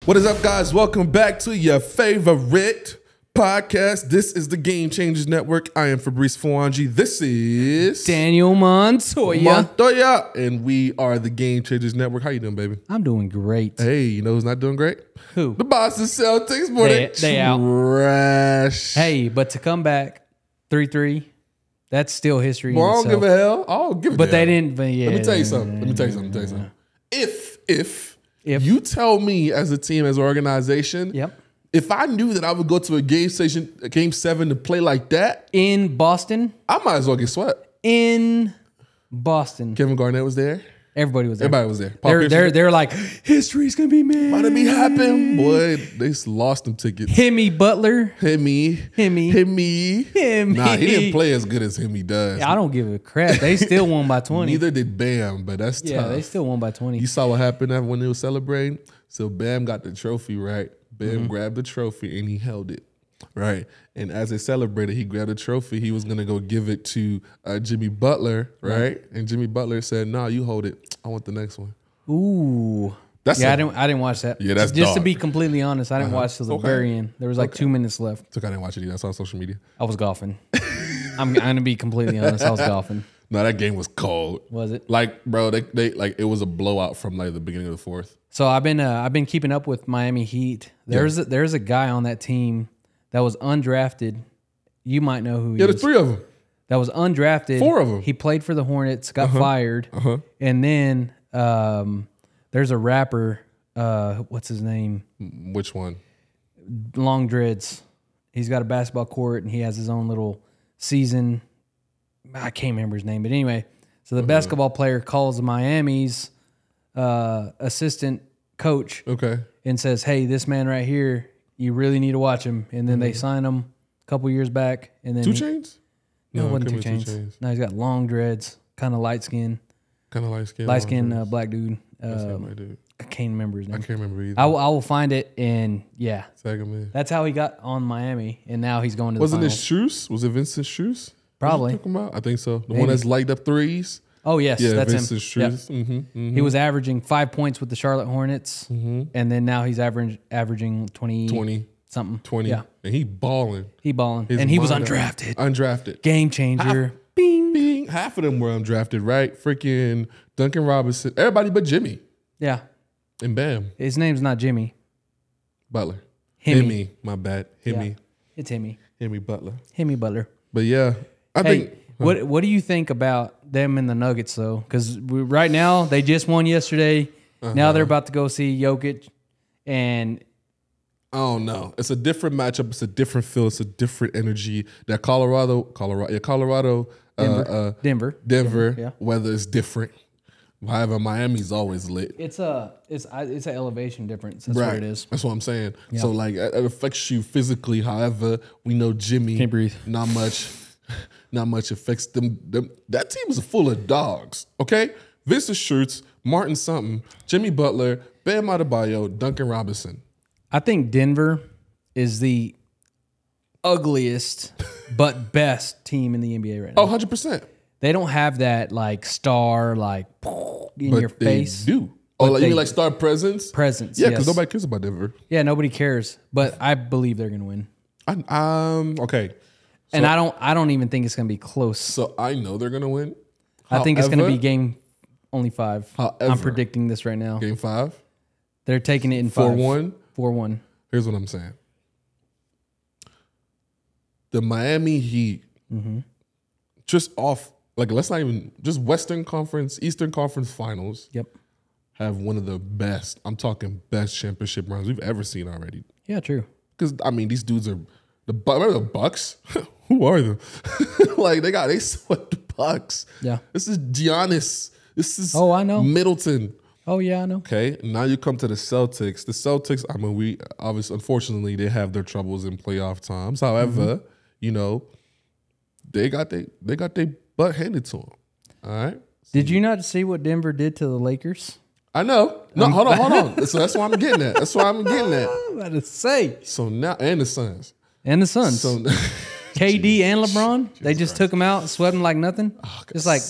What is up, guys? Welcome back to your favorite podcast. This is the Game Changers Network. I am Fabrice. This is Daniel Montoya. And we are the Game Changers Network. How you doing, baby? I'm doing great. Hey, you know who's not doing great? Who? The Boston Celtics. Boy, they out. Trash. Hey, but to come back 3-3, that's still history. Well, I don't give a hell. I don't give a But damn. they didn't. But yeah. Let me tell you something. If you tell me as a team, as an organization, Yep. if I knew that I would go to a game 7 to play like that, In Boston. I might as well get swept. In Boston. Kevin Garnett was there. Everybody was there. Everybody was there. They're like, history's gonna be made. About to be happen, boy. They lost them tickets. Himmy Butler. Himmy. Nah, he didn't play as good as Himmy does. I don't give a crap. They still won by 20. Neither did Bam, but that's tough. Yeah, they still won by 20. You saw what happened when they were celebrating? So Bam got the trophy, right? Bam grabbed the trophy and he held it, right? And as they celebrated, he grabbed the trophy. He was going to go give it to Jimmy Butler, right? And Jimmy Butler said, "No, you hold it. I want the next one." Ooh. That's I didn't watch that. Yeah, that's just dog. to be completely honest, I didn't watch till the very end. There was like 2 minutes left. So I didn't watch it either. I saw it on social media. I was golfing. I'm gonna be completely honest. I was golfing. No, that game was cold. Was it? Like, bro, they like it was a blowout from like the beginning of the fourth. So I've been keeping up with Miami Heat. There's a guy on that team that was undrafted. You might know who he is. Yeah, there's 3 of them. That was undrafted. 4 of them. He played for the Hornets, got fired, and then there's a rapper. What's his name? Which one? Long dreads. He's got a basketball court and he has his own little season. I can't remember his name, but anyway. So the basketball player calls Miami's assistant coach, and says, "Hey, this man right here, you really need to watch him." And then they sign him a couple years back, and then 2 Chainz? No, it wasn't 2 Chainz. No, he's got long dreads, kind of light skin, black dude. I can't remember his name. I can't remember either. I will find it, and yeah, Second, that's how he got on Miami, and now he's going to the Wasn't it finals. Strus? Was it Vincent Strus? Probably. Talking about? I think so. The Maybe. one that's light up threes. Oh yes, Yeah, that's Vincent him. Strus. He was averaging 5 points with the Charlotte Hornets, and then now he's averaging 20 something. 20. Yeah, And he balling. he balling, His and he was mind- undrafted. Undrafted. Game changer. Bing. Bing. Half of them were undrafted, right? Freaking Duncan Robinson. Everybody but Jimmy. Yeah, And Bam. his name's not Jimmy. Butler. Himmy. My bad. Himmy. Yeah. It's Himmy. Himmy Butler. Himmy Butler. But yeah, I Hey, think. what do you think about them and the Nuggets though? Because right now they just won yesterday. Now they're about to go see Jokic, and I don't know. It's a different matchup. It's a different feel. It's a different energy. That Colorado, Denver. Yeah. Weather is different. However, Miami's always lit. it's an elevation difference. That's what it is. That's what I'm saying. So like it affects you physically. However, we know Jimmy Can't breathe. Not much affects them. That team is full of dogs. Okay, Vincent Schurz, Martin something, Jimmy Butler, Bam Adebayo, Duncan Robinson. I think Denver is the ugliest but best team in the NBA right now. Oh, 100%. They don't have that like star like in your face. They do. Oh, like, you mean like star presence? Presence. Yeah, because yes. nobody cares about Denver. Yeah, nobody cares. But I believe they're gonna win. Okay. And I don't even think it's gonna be close. So I know they're gonna win. I think it's gonna be However, game only 5. I'm predicting this right now. Game 5. They're taking it in 5. 4-1. 4-1. Here's what I'm saying. The Miami Heat, just off, like let's not even, just Western Conference, Eastern Conference Finals, Yep. have one of the best, I'm talking best championship runs we've ever seen already. Yeah, true. Because, I mean, these dudes are, remember the Bucks? Who are them? Like, they swept the Bucks. Yeah. This is Giannis. This is I know. Middleton. Oh yeah, I know. Okay, now you come to the Celtics. The Celtics, I mean, we obviously, unfortunately, they have their troubles in playoff times. However, you know, they got their butt handed to them. All right. Did you not see what Denver did to the Lakers? I know. No, hold on. So that's why I'm getting at. I'm about to say. So now, and the Suns. And the Suns. So KD and LeBron, they just took them out, swept them like nothing. Just like,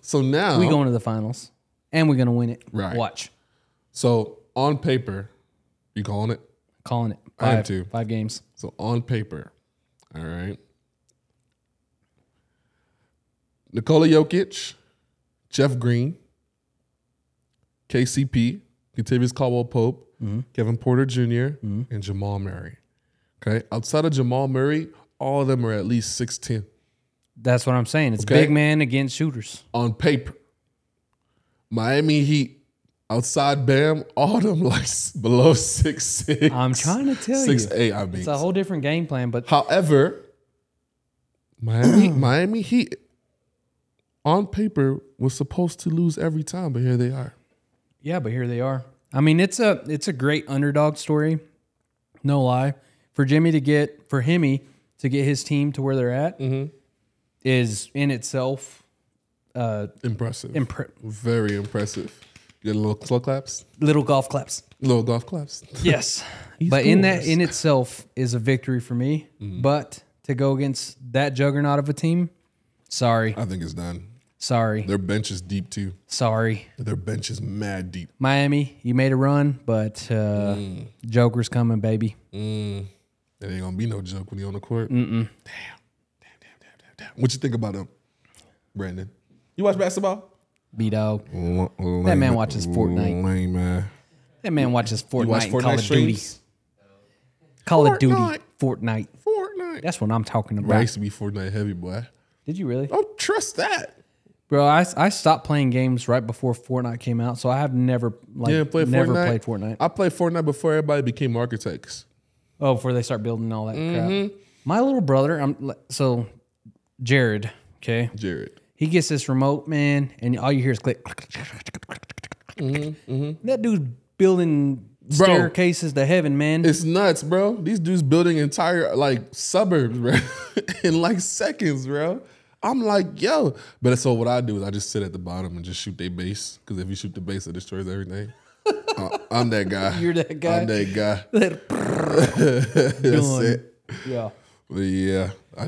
so now we going to the finals, and we're going to win it. Right. Watch. So on paper, You calling it? Calling it. I am too. 5 games. So on paper, all right. Nikola Jokic, Jeff Green, KCP, Kentavious Caldwell-Pope, Kevin Porter Jr., and Jamal Murray. Okay? Outside of Jamal Murray, all of them are at least 6'10". That's what I'm saying. It's Okay. big man against shooters. On paper, Miami Heat, outside Bam, all of them like below 6'6". I'm trying to tell 6'8", you. I mean. It's a whole different game plan, but However, Miami Heat, on paper, was supposed to lose every time, but here they are. yeah, but here they are. I mean, it's a great underdog story. No lie. For Himmy to get his team to where they're at is in itself Impressive. Very impressive. You get a little slow claps? little golf claps. Little golf claps. Yes. He's But cool. in itself is a victory for me. But to go against that juggernaut of a team, sorry. I think it's done. Sorry. Their bench is deep too. Sorry. Their bench is mad deep. Miami, you made a run, but Joker's coming, baby. It ain't gonna be no joke when he on the court. Damn. What you think about him, Brandon? You watch basketball? B-Dog. That man watches Fortnite. Lame, man. That man watches Fortnite, You watch and Fortnite Call of Duty. streams? Call of Duty, Fortnite. Fortnite. Fortnite. That's what I'm talking Bro, I about. used to be Fortnite heavy, boy. Did you really? Don't trust that. Bro, I stopped playing games right before Fortnite came out, so I have never played Fortnite. I played Fortnite before everybody became architects. Oh, before they start building all that crap. My little brother, Jared, okay? Jared. He gets this remote, man, and all you hear is click. That dude's building staircases to heaven, man. It's nuts, bro. These dudes building entire like suburbs, bro, in like seconds, bro. I'm like, yo. But so what I do is I just sit at the bottom and just shoot their base. Because if you shoot the base, it destroys everything. I'm that guy. You're that guy? I'm that guy. That's Done. it. Yeah. But yeah, I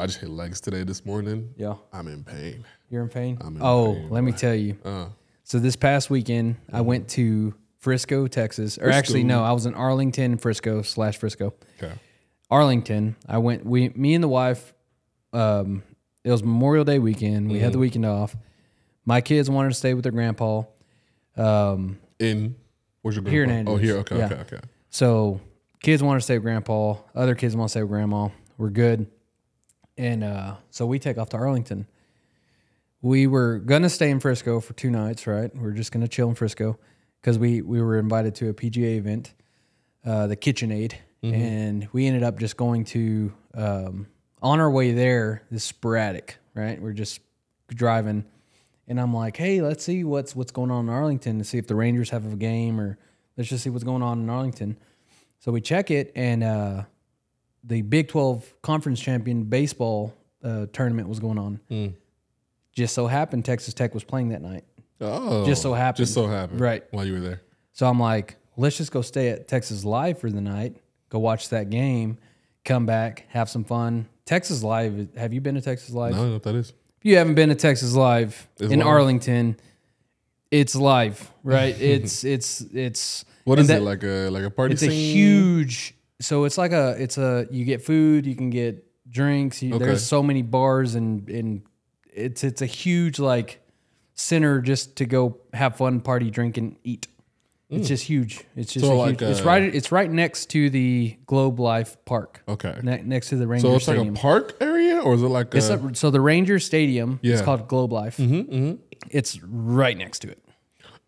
just hit legs today this morning. Yeah. I'm in pain. You're in pain? I'm in pain, let me tell you. Uh, So this past weekend, I went to Frisco, Texas. Or actually, no, I was in Arlington, Frisco. okay. Arlington. I went. Me and the wife. It was Memorial Day weekend. We had the weekend off. My kids wanted to stay with their grandpa. Where's your grandpa? Here in Andrews. Oh, here. Okay, Yeah. okay. So kids wanted to stay with grandpa. Other kids want to stay with grandma. We're good. And so we take off to Arlington. We were gonna stay in Frisco for 2 nights, right? We're just gonna chill in Frisco because we were invited to a PGA event, the KitchenAid, and we ended up just going to. On our way there, this sporadic, right? We're just driving, and I'm like, "Hey, let's see what's going on in Arlington to see if the Rangers have a game, or let's just see what's going on in Arlington." So we check it, and the Big 12 Conference Champion baseball tournament was going on. Just so happened Texas Tech was playing that night. Oh, Just so happened. Right. While you were there. So I'm like, let's just go stay at Texas Live for the night, go watch that game, come back, have some fun. Texas Live, have you been to Texas Live? No, I don't know what that is. If you haven't been to Texas Live in live? Arlington, it's live, right? it's What is it, like a party it's scene? a huge. So it's like you get food, you can get drinks. There's so many bars and it's a huge like center just to go have fun, party, drink, and eat. It's just huge. It's just like huge. It's right next to the Globe Life Park. Okay. Next to the Ranger So it's Stadium. like a park area, or is it like So the Ranger Stadium is Yeah. called Globe Life. It's right next to it.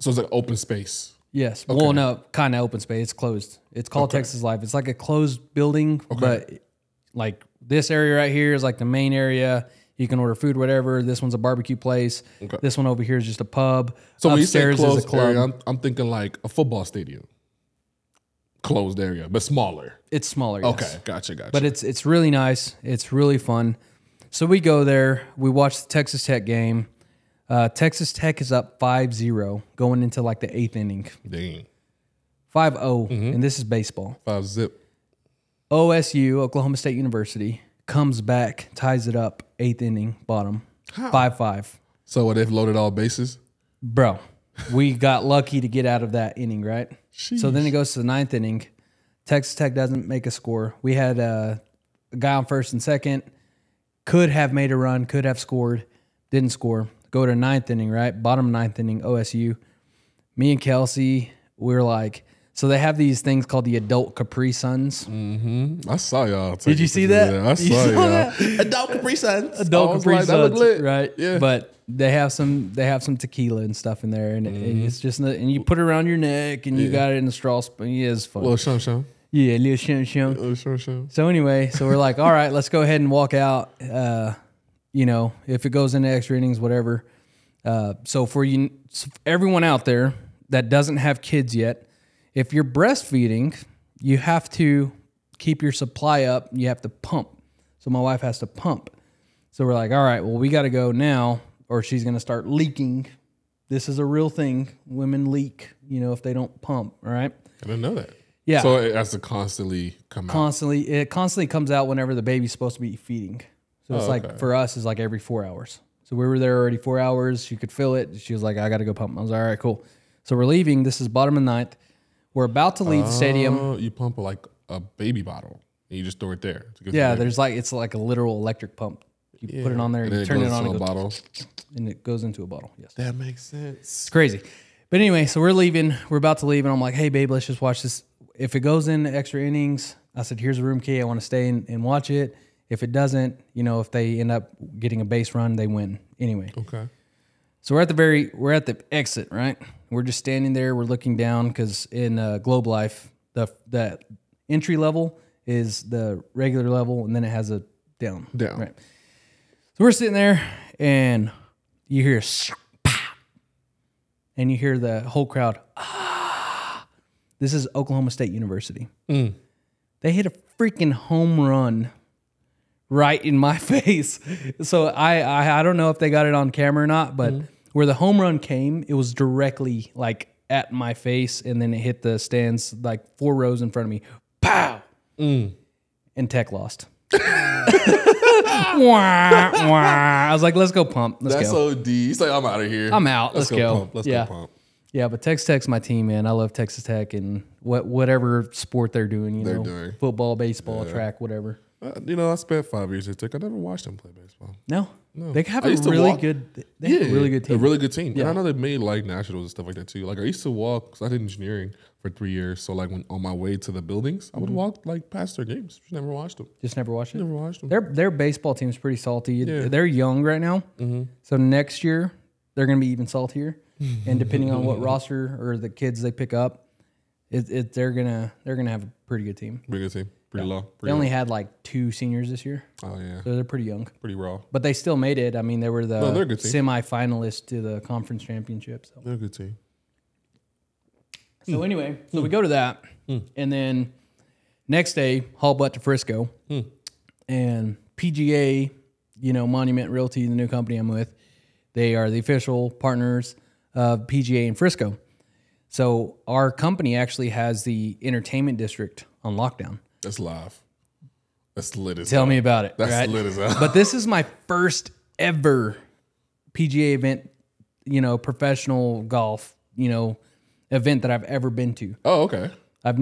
so it's like open space? Yes. Well, no, kind of open space. It's closed. It's called Texas Life. It's like a closed building, but like this area right here is like the main area. You can order food, whatever. This one's a barbecue place. Okay. This one over here is just a pub. So when you say Upstairs is a closed club. area, I'm thinking like a football stadium. Closed area, but smaller. It's smaller. Yes. Okay, gotcha. But it's really nice. It's really fun. So we go there. We watch the Texas Tech game. Texas Tech is up 5-0 going into like the 8th inning. Dang. 5-0, and this is baseball. 5-0. OSU, Oklahoma State University, comes back, ties it up, 8th inning, bottom, 5-5. So they've loaded all bases? Bro, we got lucky to get out of that inning, right? So then it goes to the ninth inning. Texas Tech doesn't make a score. We had a guy on first and second. Could have made a run. Could have scored. Didn't score. Go to ninth inning, right? Bottom of ninth inning, OSU. Me and Kelsey, we're like, so they have these things called the adult Capri Suns. Mm-hmm. I saw y'all. Did you see that? I saw y'all. Adult Capri Suns. Adult Capri like, Suns, right? Yeah. But they have some tequila and stuff in there, and it's just and you put it around your neck, and you got it in the straw spoon. Yeah, it's fun. Little shum. Yeah, little shum. So anyway, so we're like, all right, let's go ahead and walk out. If it goes into extra innings, whatever. So for everyone out there that doesn't have kids yet, if you're breastfeeding, you have to keep your supply up. You have to pump. So my wife has to pump. So we're like, all right, well, we got to go now, or she's going to start leaking. This is a real thing. Women leak, if they don't pump. All right. I didn't know that. Yeah. So it has to constantly come out. It constantly comes out whenever the baby's supposed to be feeding. So it's like, for us, it's like every 4 hours. So we were there already 4 hours. She could feel it. She was like, I got to go pump. I was like, all right, cool. So we're leaving. This is bottom of ninth. We're about to leave the stadium. You pump like a baby bottle and you just throw it there. Yeah, it's like a literal electric pump. You put it on there, you turn it on, and it goes into a bottle. Yes, that makes sense. It's crazy. But anyway, so we're leaving. We're about to leave, and I'm like, hey, babe, let's just watch this. If it goes into extra innings, I said, here's a room key. I want to stay and watch it. If it doesn't, if they end up getting a base run, they win. Anyway. Okay. So we're at the exit, right? We're just standing there. We're looking down because in Globe Life, the entry level is the regular level, and then it has a down. Right. So we're sitting there, and you hear and you hear the whole crowd. This is Oklahoma State University. They hit a freaking home run right in my face. So I don't know if they got it on camera or not, but where the home run came, it was directly like at my face, and then it hit the stands like 4 rows in front of me. Pow! And Tech lost. I was like, let's go pump. That's OD. He's like, I'm out of here. I'm out. Let's go. Pump. Let's go pump. Yeah, but Texas Tech's my team, man. I love Texas Tech and whatever sport they're doing. They're doing football, baseball, track, whatever. I spent 5 years at Tech. I never watched them play baseball. No. They have a really good team. A really good team. Yeah. And I know they made like nationals and stuff like that too. Like I used to walk, because I did engineering for 3 years. So like when on my way to the buildings, I would walk like past their games. Just never watched them. Never watched it? Never watched them. Their baseball team's pretty salty. Yeah. They're young right now. So next year, they're going to be even saltier. And depending on what roster or the kids they pick up, they're gonna have a pretty good team. Pretty good team. Pretty low. They only had like 2 seniors this year. Oh yeah. So they're pretty young. Pretty raw. But they still made it. I mean, they were the semifinalists to the conference championship. So. They're a good team. So anyway, we go to that, and then next day, haul butt to Frisco, and PGA, Monument Realty, the new company I'm with, they are the official partners of PGA in Frisco. So our company actually has the entertainment district on lockdown. That's live. That's lit as Tell me about it. That's lit as hell. But this is my first ever PGA event, professional golf, event that I've ever been to. Oh, okay. I've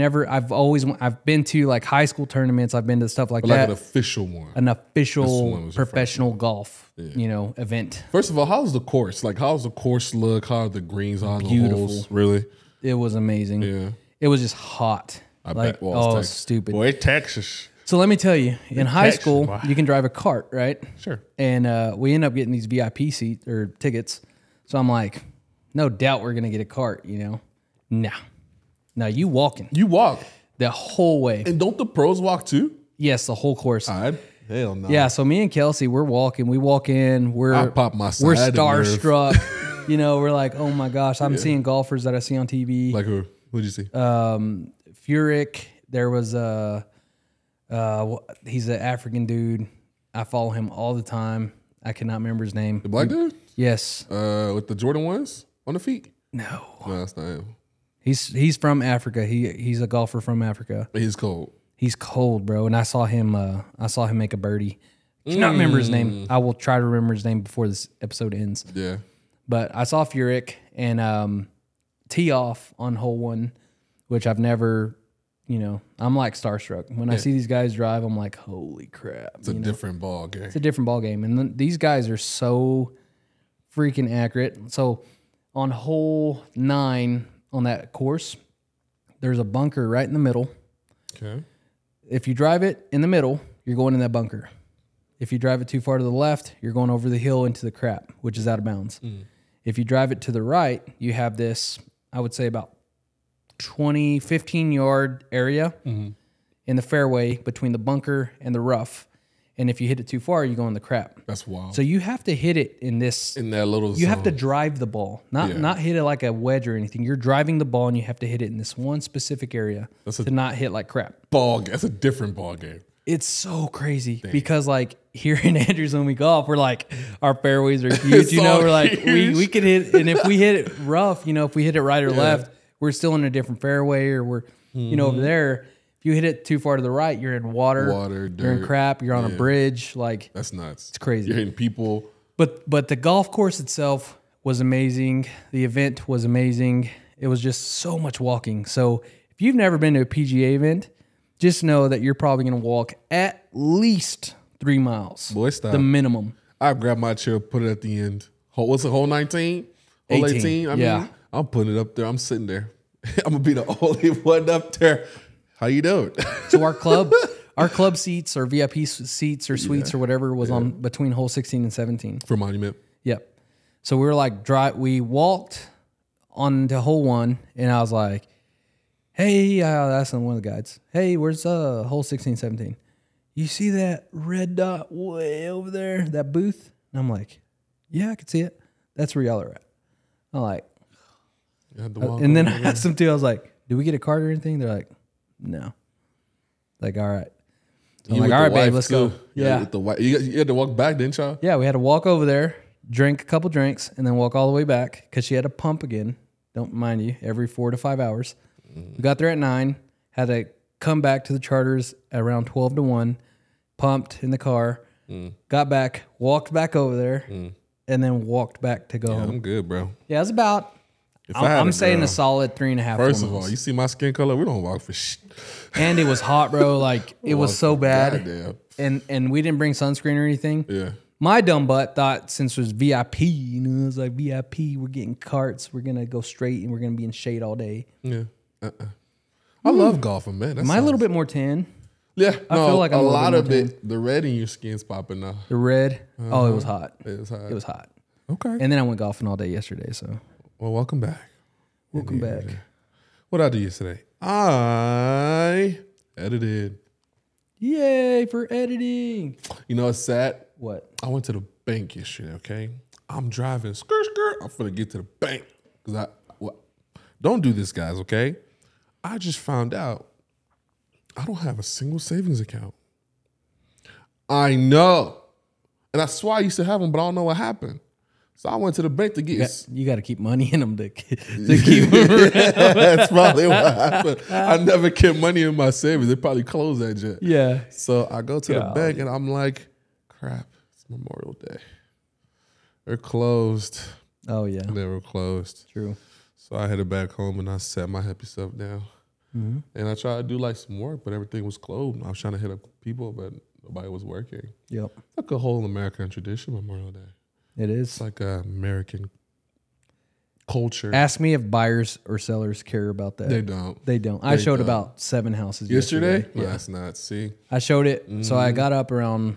been to like high school tournaments. I've been to stuff like that. Like an official one. An official professional golf, event. First of all, how's the course? Like, how's the course look? How are the greens on the holes? Really? It was amazing. Yeah. It was just hot. I bet. Well, Texas. Stupid. Boy, Texas. So let me tell you, in high school, you can drive a cart, right? Sure. And we end up getting these VIP seats or tickets. So I'm like, no doubt we're going to get a cart, Nah. Now you walking. You walk. The whole way. And don't the pros walk too? Yes, the whole course. Hell no. Yeah, so me and Kelsey, we're walking. We walk in. I pop my side. We're starstruck. We're like, oh my gosh, I'm seeing golfers that I see on TV. Like who? Who'd you see? Furyk. There was he's an African dude. I follow him all the time. I cannot remember his name. The black dude? Yes. With the Jordan ones on the feet? No, that's not him. He's from Africa. He's a golfer from Africa. He's cold. He's cold, bro. And I saw him make a birdie. I cannot remember his name. I will try to remember his name before this episode ends. Yeah. But I saw Furyk and tee off on hole 1 which I've never, I'm like starstruck. When I see these guys drive, I'm like, holy crap. It's a different ball game. It's a different ball game. And these guys are so freaking accurate. So on hole 9 on that course, there's a bunker right in the middle. Okay. If you drive it in the middle, you're going in that bunker. If you drive it too far to the left, you're going over the hill into the crap, which is out of bounds. If you drive it to the right, you have this, I would say about 15-yard area in the fairway between the bunker and the rough. And if you hit it too far, you go in the crap. That's wild. So you have to hit it in that little zone. You have to drive the ball, not hit it like a wedge or anything. You're driving the ball, and you have to hit it in this one specific area to not hit like crap. That's a different ball game. It's so crazy because like here in Andrews when we golf, we're like our fairways are huge. We're like we could hit, and if we hit it rough, if we hit it right or left, we're still in a different fairway, or we're over there. If you hit it too far to the right, you're in water, dirt, you're in crap, you're on a bridge. Like that's nuts. It's crazy. You're hitting people. But the golf course itself was amazing. The event was amazing. It was just so much walking. So if you've never been to a PGA event, just know that you're probably going to walk at least 3 miles. Boy, stop. The minimum. I grab my chair, put it at the end. What's it, hole 19? Hole 18? I mean, I'm putting it up there. I'm sitting there. I'm going to be the only one up there. How you doing? So our club seats or VIP seats or suites or whatever was on between hole 16 and 17. For Monument. Yep. So we were like, we walked on to hole 1, and I was like, hey, that's on one of the guides. Hey, where's hole 16, 17? You see that red dot way over there, that booth? And I'm like, yeah, I can see it. That's where y'all are at. I'm like, and then I asked them too. I was like, did we get a card or anything? They're like, no. Like, all right. So I'm like, all right, babe, let's go. Yeah. You had to walk back, didn't y'all? Yeah, we had to walk over there, drink a couple drinks, and then walk all the way back because she had to pump again. Don't mind you, every 4 to 5 hours. We got there at 9, had to come back to the charters at around 12 to 1, pumped in the car, got back, walked back over there, and then walked back to go home. I'm good, bro. Yeah, it's about, I'm saying a solid 3.5 First of all, you see my skin color? We don't walk for shit. And it was hot, bro. Like, it was so bad. Goddamn. And we didn't bring sunscreen or anything. Yeah. My dumb butt thought since it was VIP, it was like VIP, we're getting carts, we're going to go straight, and we're going to be in shade all day. Yeah. I love golfing, man. Am I a little bit more tan? Yeah, I feel like I'm a lot of tan. it. The red in your skin's popping now. The red? Oh, it was hot. It was hot. It was hot. Okay. And then I went golfing all day yesterday, so. Well, welcome back. Welcome back. What did I do yesterday? I edited. Yay for editing. You know what's sad? What? I went to the bank yesterday, okay? I'm driving, skirt. I'm finna get to the bank. Because don't do this, guys, okay? I just found out I don't have a single savings account. I know. And I swear I used to have them, but I don't know what happened. So I went to the bank to get... You got to keep money in them to keep them around. That's probably what happened. I never kept money in my savings. They probably closed that jet. Yeah. So I go to the bank and I'm like, crap, it's Memorial Day. They're closed. Oh, yeah. They were closed. True. So I headed back home and I sat my happy self down. And I tried to do like some work, but everything was closed. I was trying to hit up people, but nobody was working. Yep. It's like a whole American tradition, Memorial Day. It is. It's like an American culture. Ask me if buyers or sellers care about that. They don't. They don't. I showed about 7 houses yesterday. Yeah. That's not. See, I showed it. So I got up around.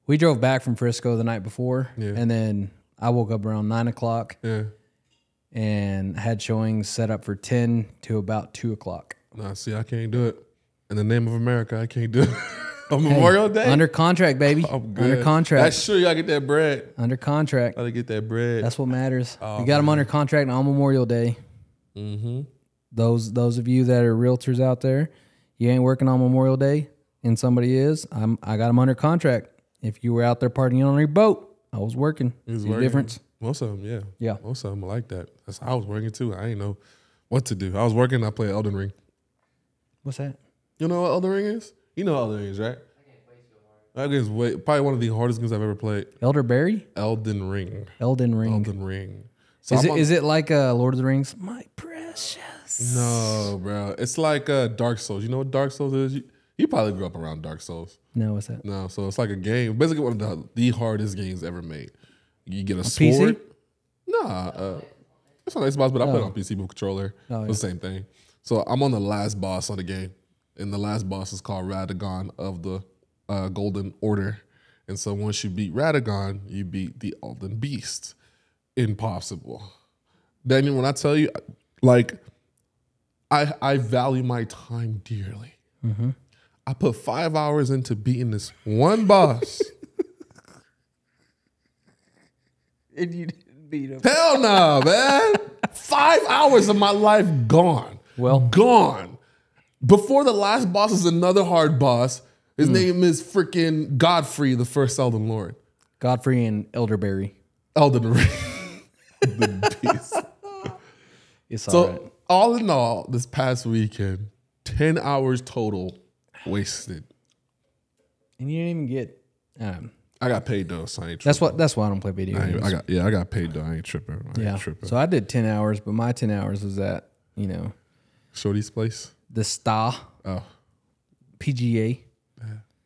We drove back from Frisco the night before, and then I woke up around 9 o'clock. Yeah. And had showings set up for 10 to about 2 o'clock. Nah, see, I can't do it. In the name of America, I can't do it. On Memorial Day? Under contract, baby. I'm good. Under contract. That's true. You gotta get that bread. Under contract. Gotta get that bread. That's what matters. You got them under contract on Memorial Day. Those of you that are realtors out there, you ain't working on Memorial Day, and somebody is. I got them under contract. If you were out there partying on your boat, I was working. See the difference? Most of them, yeah. Yeah. Most of them are like that. That's how I was working too. I didn't know what to do. I was working. I played Elden Ring. What's that? You know what Elden Ring is? You know what Elden Ring is, right? I guess probably one of the hardest games I've ever played. Elderberry? Elden Ring. Elden Ring. Elden Ring. So is it like Lord of the Rings? My precious. No, bro. It's like Dark Souls. You know what Dark Souls is? You probably grew up around Dark Souls. No, what's that? No, so it's like a game. Basically, one of the hardest games ever made. You get a PC? sword. Nah, it's on Xbox, but I play it on PC with controller. Oh, It's the same thing. So I'm on the last boss of the game, and the last boss is called Radagon of the Golden Order. And so once you beat Radagon, you beat the Elden Beast. Impossible. Daniel, when I tell you, like, I value my time dearly. Mm-hmm. I put 5 hours into beating this one boss. And you didn't beat him. Hell no, man. 5 hours of my life gone. Well, gone. Before the last boss is another hard boss. His name is freaking Godfrey, the first Elden Lord. Godfrey and Elderberry. Elden Ring. The beast. It's So, all right. all in all, this past weekend, 10 hours total wasted. And you didn't even get. I got paid though, so I ain't tripping. That's why I don't play video games. I got paid though. I ain't tripping. I ain't tripping. So I did 10 hours, but my 10 hours was at, Shorty's place. the Star Oh, PGA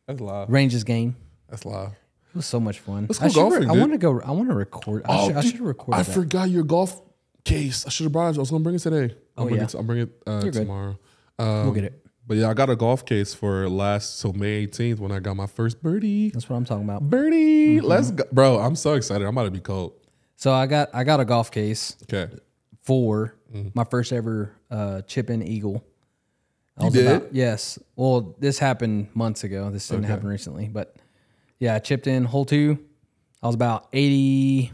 that's live. Ranges game. That's live. It was so much fun. Let's go golfing, I dude. want to go. I want to record. I should have recorded. I that. forgot your golf case. I should have brought it. I was gonna bring it today. I'll bring it You're good. tomorrow. We'll get it. But yeah, I got a golf case for May 18th when I got my first birdie. That's what I'm talking about. Birdie, let's go, bro! I'm so excited. I'm about to be cold. So I got a golf case Okay, for my first ever chip in eagle. you did? Yes. Well, this happened months ago. This didn't happen recently, but yeah, I chipped in hole 2. I was about 80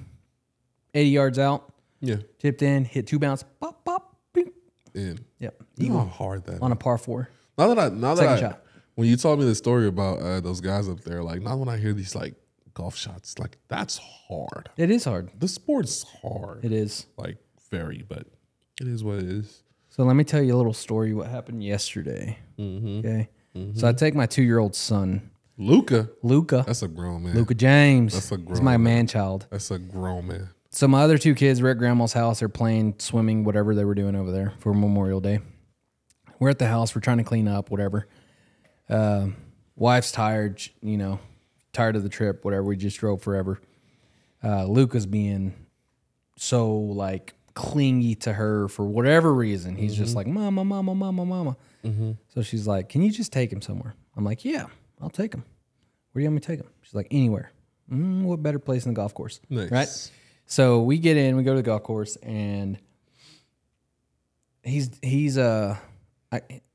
yards out. Yeah, Chipped in, hit 2 bounce, pop, pop, bing. and Yep. you know how hard that. On a par 4. Now Second that shot. when you told me the story about those guys up there, like now when I hear these like golf shots, like that's hard. It is hard. The sport's hard. It is. Like very, but it is what it is. So let me tell you a little story what happened yesterday. Okay. So I take my 2-year-old son, Luca, Luca that's a grown man. Luca James. That's a He's grown my man. man child. That's a grown man. So my other 2 kids were at grandma's house. They're playing, swimming, whatever they were doing over there for Memorial Day. We're at the house. We're trying to clean up, whatever. Wife's tired, tired of the trip, whatever. We just drove forever. Luca's being so like clingy to her for whatever reason. He's just like, mama, mama, mama, mama. So she's like, can you just take him somewhere? I'm like, yeah, I'll take him. Where do you want me to take him? She's like, anywhere. What better place than the golf course? Nice. Right? So we get in, we go to the golf course, and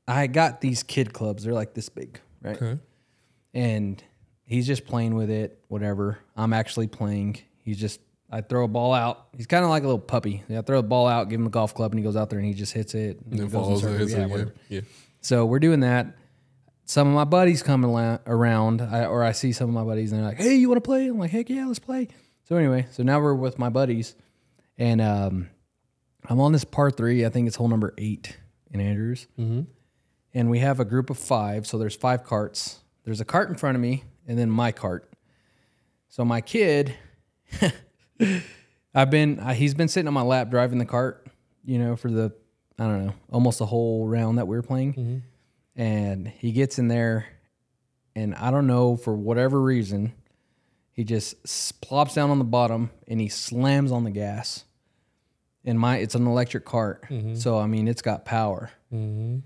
I got these kid clubs. They're like this big, right? Okay. And he's just playing with it, whatever. I'm actually playing. I throw a ball out. He's kind of like a little puppy. I throw the ball out, give him the golf club, and he goes out there and he just hits it. And And he it goes in follows circles. it. Whatever. Yeah. So we're doing that. Some of my buddies come around, or I see some of my buddies, and they're like, hey, you want to play? I'm like, heck yeah, let's play. So anyway, so now we're with my buddies, and I'm on this par 3. I think it's hole number 8 in Andrews. And we have a group of 5, so there's 5 carts. There's a cart in front of me, and then my cart. So my kid, he's been sitting on my lap driving the cart, for the, I don't know, almost the whole round that we were playing. And he gets in there, and I don't know, for whatever reason, he just plops down on the bottom, and he slams on the gas. And it's an electric cart, so, I mean, it's got power. And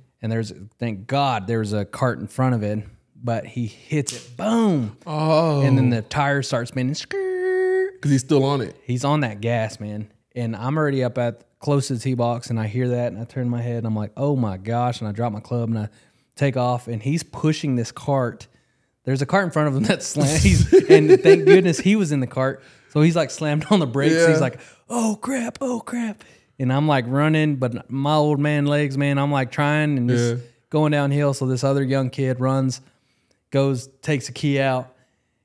thank God, there's a cart in front of it, but he hits it, boom. Oh. And then the tires start spinning, skirt. Because he's still on it. He's on that gas, man. And I'm already up at close to the tee box, and I hear that, and I turn my head, and I'm like, oh my gosh. And I drop my club, and I take off, and he's pushing this cart. There's a cart in front of him that's slammed. And thank goodness he was in the cart. So he's like slammed on the brakes. Yeah. He's like, oh crap, oh crap. And I'm like running, but my old man legs, man, I'm like trying and just going downhill. So this other young kid runs, goes, takes a key out,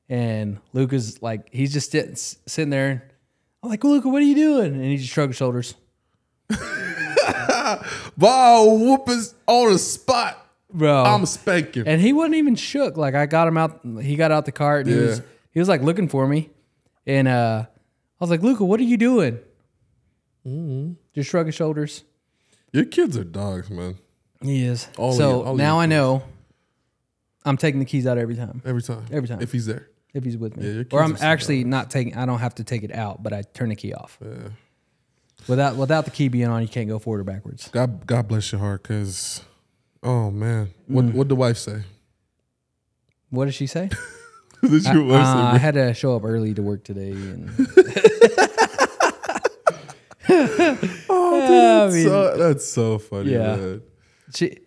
and Luca's like, he's just sitting there. I'm like, Luca, what are you doing? And he just shrugged his shoulders. Wow, whoopers on the spot. Bro. I'm spanking. And he wasn't even shook. Like I got him out, he got out the cart, and he was like looking for me. And I was like, Luca, what are you doing? Just shrug his shoulders. Your kids are dogs, man. He is. All so of now your I kids. know I'm taking the keys out every time. Every time. Every time. If he's there. If he's with me. Yeah, your kids or I'm are so actually dogs. not taking, I don't have to take it out, but I turn the key off. Yeah. Without the key being on, you can't go forward or backwards. God bless your heart, because, oh, man. What the wife say? What did she say? What did your wife say, bro? I had to show up early to work today. And Oh, dude, that's so funny, Yeah. man.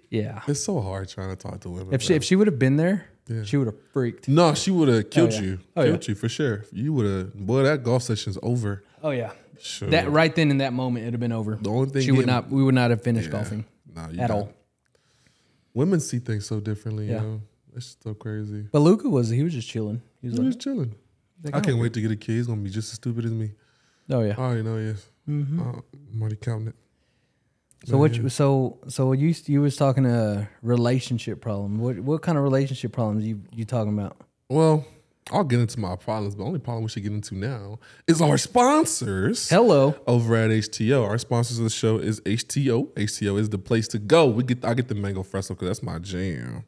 yeah. It's so hard trying to talk to women. If she would have been there, Yeah. she would have freaked. No, she would have killed yeah. you. Oh, Killed you for sure. You would have. Boy, that golf session's over. Oh yeah. Sure. That right then in that moment, it'd have been over. The only thing she would getting- not. We would not have finished Yeah. golfing Nah, you at got- all. Women see things so differently. Yeah. You know, it's so crazy. But Luca he was just chilling. He was He like, was chilling. like, I can't wait to get a kid. He's gonna be just as stupid as me. oh yeah. I already know he is. I'm already counting it. So so you was talking a relationship problem. What kind of relationship problems you talking about? Well, I'll get into my problems, but the only problem we should get into now is our sponsors. Hello. Over at HTO. Our sponsors of the show is HTO. HTO is the place to go. I get the mango fresco because that's my jam.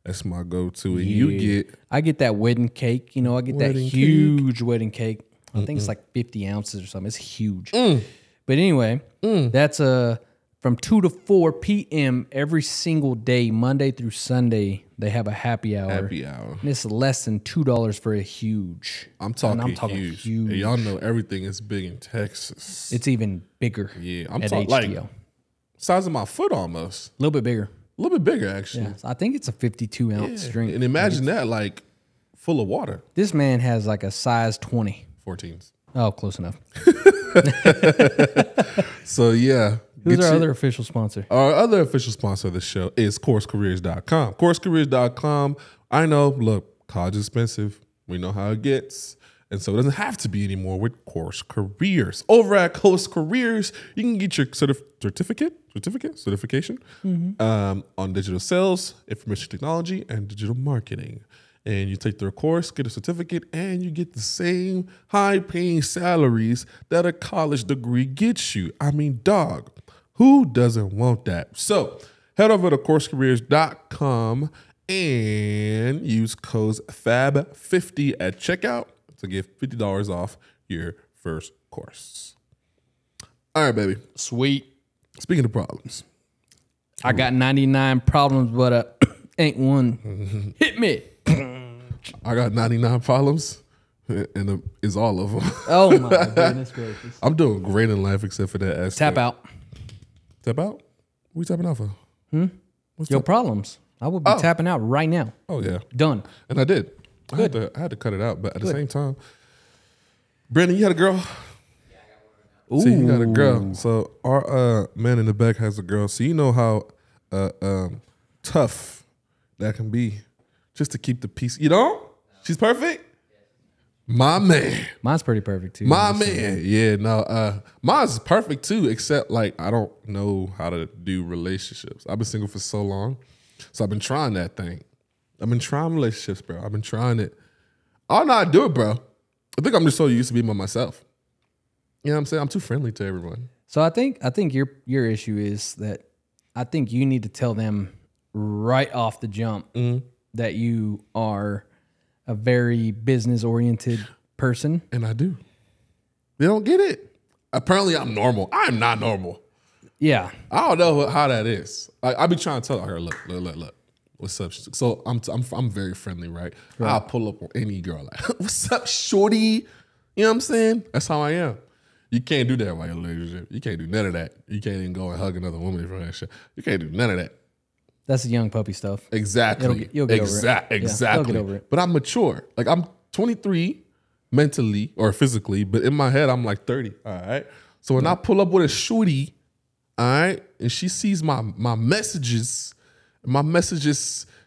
That's my go-to. And you get I get that wedding cake. You know, I get that Wedding huge wedding cake. I think it's like 50 ounces or something. It's huge. But anyway, that's from 2 to 4 p.m. every single day, Monday through Sunday. They have a happy hour. happy hour. And it's less than $2 for a huge. I'm talking, And I'm talking huge. huge. And y'all know everything is big in Texas. It's even bigger. Yeah, I'm at talking HTO. like size of my foot almost. A little bit bigger. A little bit bigger, actually. Yeah, so I think it's a 52 ounce drink. And imagine that, like, full of water. This man has like a size 20. 14s. Oh, close enough. So, yeah. Who's get our your- other official sponsor? Our other official sponsor of the show is CourseCareers.com. CourseCareers.com, I know, look, college is expensive. We know how it gets. And so it doesn't have to be anymore with Course Careers. Over at Course Careers, you can get your certification on digital sales, information technology, and digital marketing. And you take their course, get a certificate, and you get the same high-paying salaries that a college degree gets you. I mean, dog, who doesn't want that? So head over to CourseCareers.com and use code FAB50 at checkout to get $50 off your first course. All right, baby. Sweet. Speaking of problems, I got 99 problems, but ain't one. Hit me. I got 99 problems, and it's all of them. Oh my goodness gracious. I'm doing great in life except for that aspect. Tap out. Tap out? What you tapping out for? Your problems. I would be tapping out right now. Oh, yeah. Done. And I did. I had to cut it out, but at the same time, Brandon, you had a girl? Ooh. See, you got a girl. So our man in the back has a girl. So you know how tough that can be just to keep the peace. You know? She's perfect? My man. Mine's pretty perfect too. My man. Yeah, no. Mine's perfect too, except like I don't know how to do relationships. I've been single for so long. So I've been trying that thing. I've been trying relationships, bro. I've been trying it. I don't know how to do it, bro. I think I'm just so used to being by myself. You know what I'm saying? I'm too friendly to everyone. So I think your issue is that I think you need to tell them right off the jump that you are a very business oriented person. And I do. They don't get it. Apparently I'm normal. I am not normal. Yeah. I don't know how that is. I be trying to tell her, look. What's up? So I'm very friendly, right? I'll pull up on any girl like, what's up, shorty? You know what I'm saying? That's how I am. You can't do that while you're in a relationship. You can't do none of that. You can't even go and hug another woman for that shit. You can't do none of that. That's the young puppy stuff. Exactly. You'll get over it. Exactly. You'll get over it. But I'm mature. Like I'm 23 mentally or physically, but in my head I'm like 30. All right. So when I pull up with a shorty, all right, and she sees my messages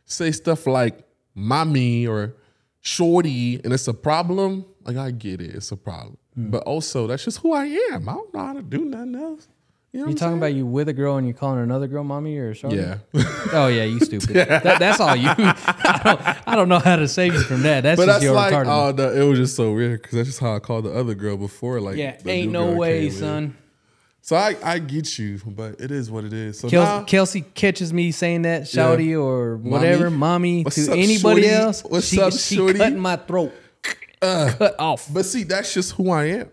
say stuff like mommy or shorty, and it's a problem, like I get it, it's a problem. But also that's just who I am. I don't know how to do nothing else. You know what You I'm talking about you with a girl and you calling her another girl mommy or shorty? Yeah. Oh yeah, you stupid. That's all you. I don't know how to save you from that. That's But just that's your like, retarded. oh, no, it was just so weird because that's just how I called the other girl before. Like, Yeah, the ain't new no girl way, came in. son. So I get you, but it is what it is. So now, Kelsey catches me saying that, shouty or whatever, mommy What's to up, anybody shorty? else. What's up, shorty? She cutting my throat. Cut off. But see, that's just who I am.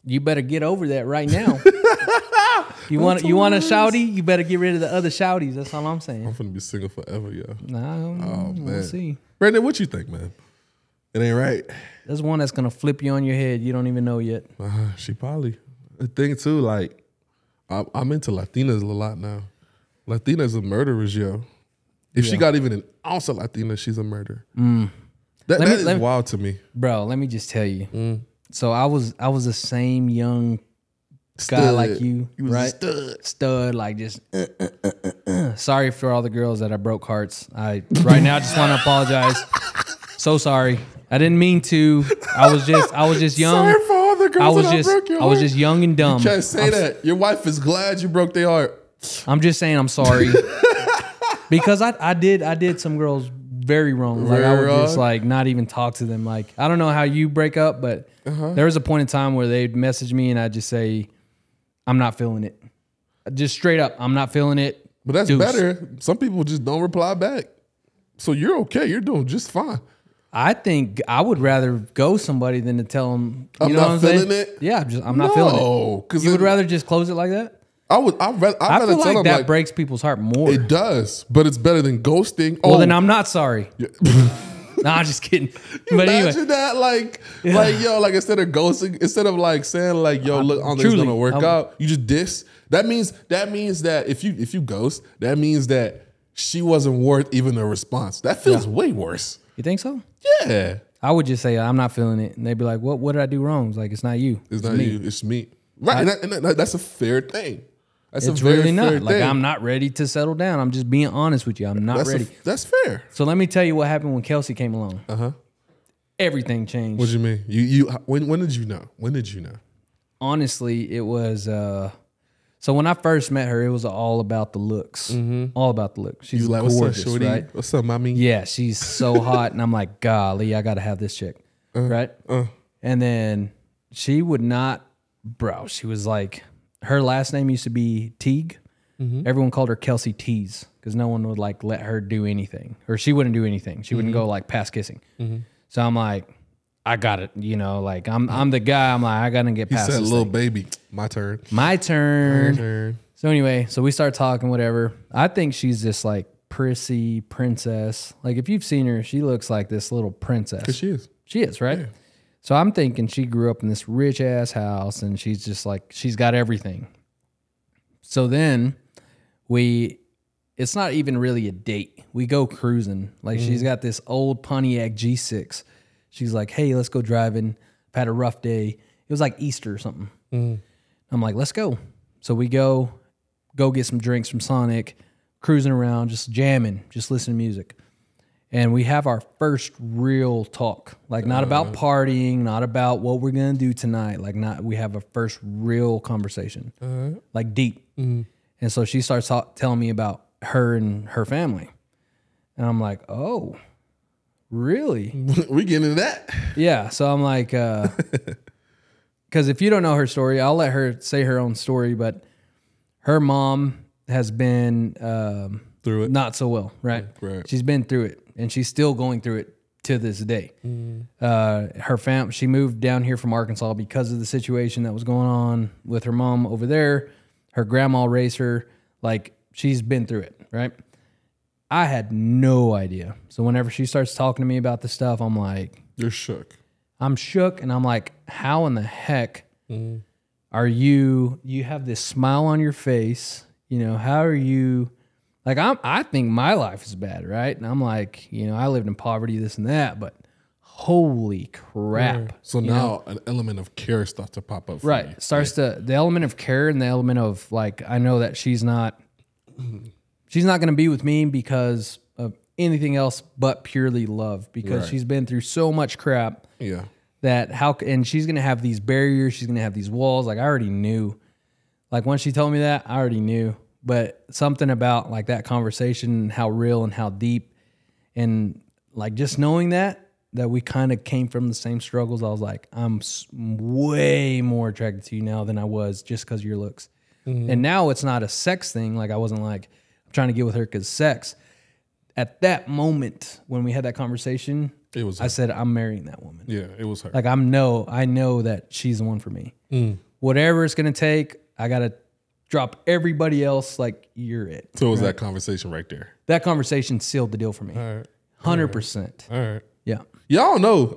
You better get over that right now. You want a shouty? You better get rid of the other shouties. That's all I'm saying. I'm finna be single forever, yo. Nah, we'll see. Brandon, what you think, man? It ain't right. There's one that's gonna flip you on your head. You don't even know yet. She probably. The thing too, like, I'm into Latinas a lot now. Latinas are murderers, yo. If she got even an ounce of Latina, she's a murderer. That is wild to me, bro. Let me just tell you. So I was the same young guy like you was right? a Stud, like just. Sorry for all the girls that I broke hearts. I right now just want to apologize. So sorry. I didn't mean to. I was just young. Sorry for all the girls I was just young and dumb. You can't say that. Your wife is glad you broke their heart. I'm just saying I'm sorry. Because I did some girls very wrong. Like I would just like not even talk to them. Like I don't know how you break up, but there was a point in time where they'd message me and I'd just say, I'm not feeling it. Just straight up, I'm not feeling it. But that's better. Some people just don't reply back. So you're okay. You're doing just fine. I think I would rather go somebody than to tell them, I'm not feeling it? Yeah, I'm not feeling it. Because you would rather just close it like that? I'd rather I feel tell like them that breaks people's heart more. It does, but it's better than ghosting. Well, then I'm not sorry. Yeah. Nah, I'm just kidding. You But imagine anyway, that, like yo, like instead of ghosting, instead of like saying like, yo, look, I don't think it's gonna work out. You just diss. That means that if you ghost, that means that she wasn't worth even a response. That feels way worse. you think so? Yeah, I would just say I'm not feeling it, and they'd be like, "What did I do wrong?" It's like it's not you. it's not me. You. It's me. Right, and that's a fair thing. That's It's a very really not. fair Like thing. I'm not ready to settle down. I'm just being honest with you. I'm not ready. That's fair. So let me tell you what happened when Kelsey came along. Everything changed. What do you mean? You when did you know? When did you know? Honestly, it was so when I first met her, it was all about the looks. All about the looks. She's Like, gorgeous, what's up, shorty? right? What's up, mommy? Yeah, she's so hot, and I'm like, golly, I gotta have this chick, right? And then she would not, bro. She was like, her last name used to be Teague. Everyone called her Kelsey Tease because no one would like let her do anything, or she wouldn't do anything. She wouldn't go like past kissing. So I'm like, I got it, you know, like I'm the guy. I'm like, I gotta get past. He said, this "Little thing. baby, my turn." My turn. My turn. So anyway, so we start talking, whatever. I think she's just like prissy princess. Like if you've seen her, she looks like this little princess. 'Cause she is. She is, right? Yeah. So I'm thinking she grew up in this rich ass house and she's just like, she's got everything. So then it's not even really a date. We go cruising. Like she's got this old Pontiac G6. She's like, hey, let's go driving. I've had a rough day. It was like Easter or something. I'm like, let's go. So we go get some drinks from Sonic, cruising around, just jamming, just listening to music. And we have our first real talk, like not about partying, not about what we're going to do tonight. Like we have a first real conversation, like deep. And so she starts telling me about her and her family. And I'm like, oh, really? We get into that. Yeah. So I'm like, because if you don't know her story, I'll let her say her own story, but her mom has been Through it. not so well, right? Right. She's been through it, and she's still going through it to this day. She moved down here from Arkansas because of the situation that was going on with her mom over there. Her grandma raised her. Like, she's been through it, right? I had no idea. So whenever she starts talking to me about this stuff, I'm like... You're shook. I'm shook, and I'm like, how in the heck are you have this smile on your face? You know, how are you... Like, I think my life is bad, right? And I'm like, you know, I lived in poverty, this and that, but holy crap. So now an element of care starts to pop up for Right. you. Starts to, the element of care and the element of, like, I know that she's not going to be with me because of anything else but purely love, because she's been through so much crap. Yeah. That and she's going to have these barriers, she's going to have these walls. Like, I already knew. Like, once she told me that, I already knew. But something about like that conversation, how real and how deep, and like just knowing that we kind of came from the same struggles, I was like, I'm way more attracted to you now than I was just because of your looks. And now it's not a sex thing. Like I wasn't like, I'm trying to get with her because sex. At that moment when we had that conversation, It was. I said, I'm marrying that woman. Yeah, it was her. Like I know that she's the one for me. Whatever it's gonna take, I gotta drop everybody else. Like you're it. So it was that conversation right there. That conversation sealed the deal for me. All right. 100%. All right. Yeah. Y'all know,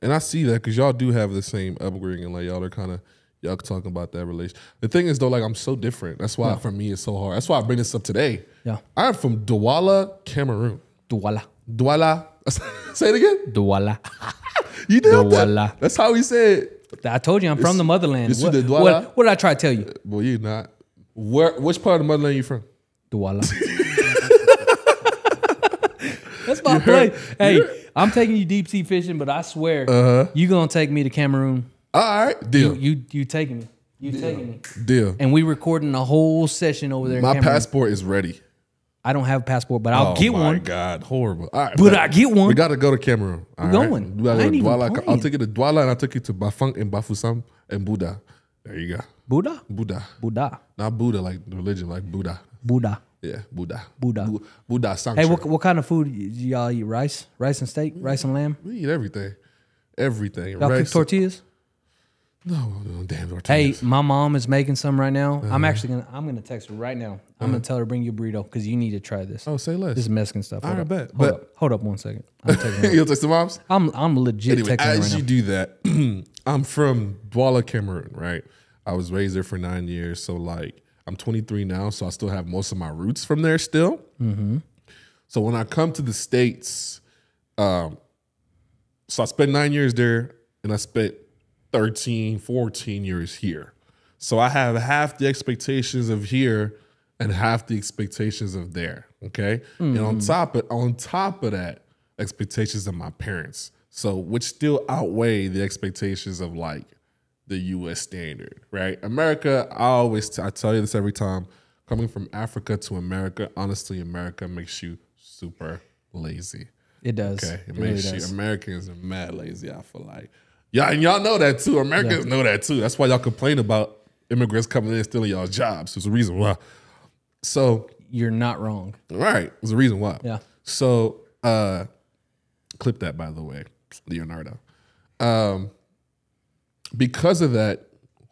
and I see that because y'all do have the same upbringing. Like y'all are kind of y'all talking about that relation. The thing is though, like I'm so different. That's why for me it's so hard. That's why I bring this up today. Yeah. I'm from Douala, Cameroon. Douala. Douala. Say it again. Douala. You did Douala. that. That's how we say it. I told you I'm from the motherland. Is you the Douala? What did I try to tell you? Well, you not. Which part of the motherland you from? Douala. That's my place. Hey, I'm taking you deep sea fishing, but I swear you gonna take me to Cameroon. All right, deal. You taking me. You taking me. Deal. And we recording a whole session over there. My in Cameroon. passport is ready. I don't have a passport, but I'll get one. Oh my God, horrible. All right, But I get one. We got to go to Cameroon. We're going. We gotta I go ain't to even Douala. playing. I'll take you to Douala and I'll take you to Bafang and Bafoussam and Buddha. There you go. Buddha? Buddha. Buddha. Not Buddha like the religion, like Buddha. Buddha. Yeah, Buddha. Buddha. Buddha Hey, sanctuary. what kind of food do y'all eat? Rice? Rice and steak? Rice and lamb? We eat everything. Everything. Y'all cook Rice- tortillas? No, damn Hey, tortillas. my mom is making some right now. I'm gonna text her right now. I'm gonna tell her to bring you a burrito because you need to try this. Oh, say less. This is Mexican stuff. All right, bet. Hold up 1 second. I'm taking her. You'll text the moms? I'm legit Anyway, texting her as right you now. do that, I'm from Douala, Cameroon, right? I was raised there for 9 years. So, like, I'm 23 now, so I still have most of my roots from there still. So, when I come to the States, so I spent 9 years there and I spent 13, 14 years here. So, I have half the expectations of here and half the expectations of there, okay? And on top of that, expectations of my parents. So, which still outweigh the expectations of like the U.S. standard, right? America, I tell you this every time, coming from Africa to America, honestly, America makes you super lazy. It does. Okay, it really makes you, does. Americans are mad lazy, I feel like. Yeah, and y'all know that too. Americans know that too. That's why y'all complain about immigrants coming in and stealing y'all's jobs. There's a reason why. So, You're not wrong. right, there's a reason why. Yeah. So, clip that, by the way, Leonardo. Because of that,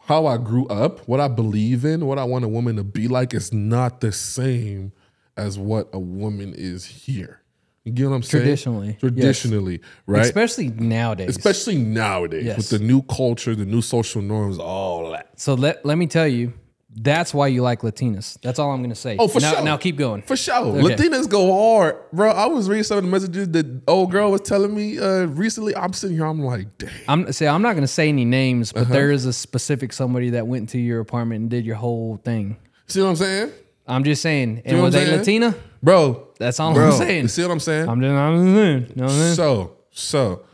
how I grew up, what I believe in, what I want a woman to be like is not the same as what a woman is here. You get what I'm saying? Traditionally, right? Especially nowadays. Especially nowadays Yes. with the new culture, the new social norms, all that. So let me tell you, that's why you like Latinas. That's all I'm going to say. Oh, for now, sure. Now keep going. For sure. Okay. Latinas go hard. Bro, I was reading some of the messages that old girl was telling me recently. I'm sitting here, I'm like, damn. I'm not going to say any names, but there is a specific somebody that went to your apartment and did your whole thing. See what I'm saying? I'm just saying. And what were I'm they saying? Latina? Bro. That's all I'm saying. You see what I'm saying? I'm just saying. You know what I'm saying? So,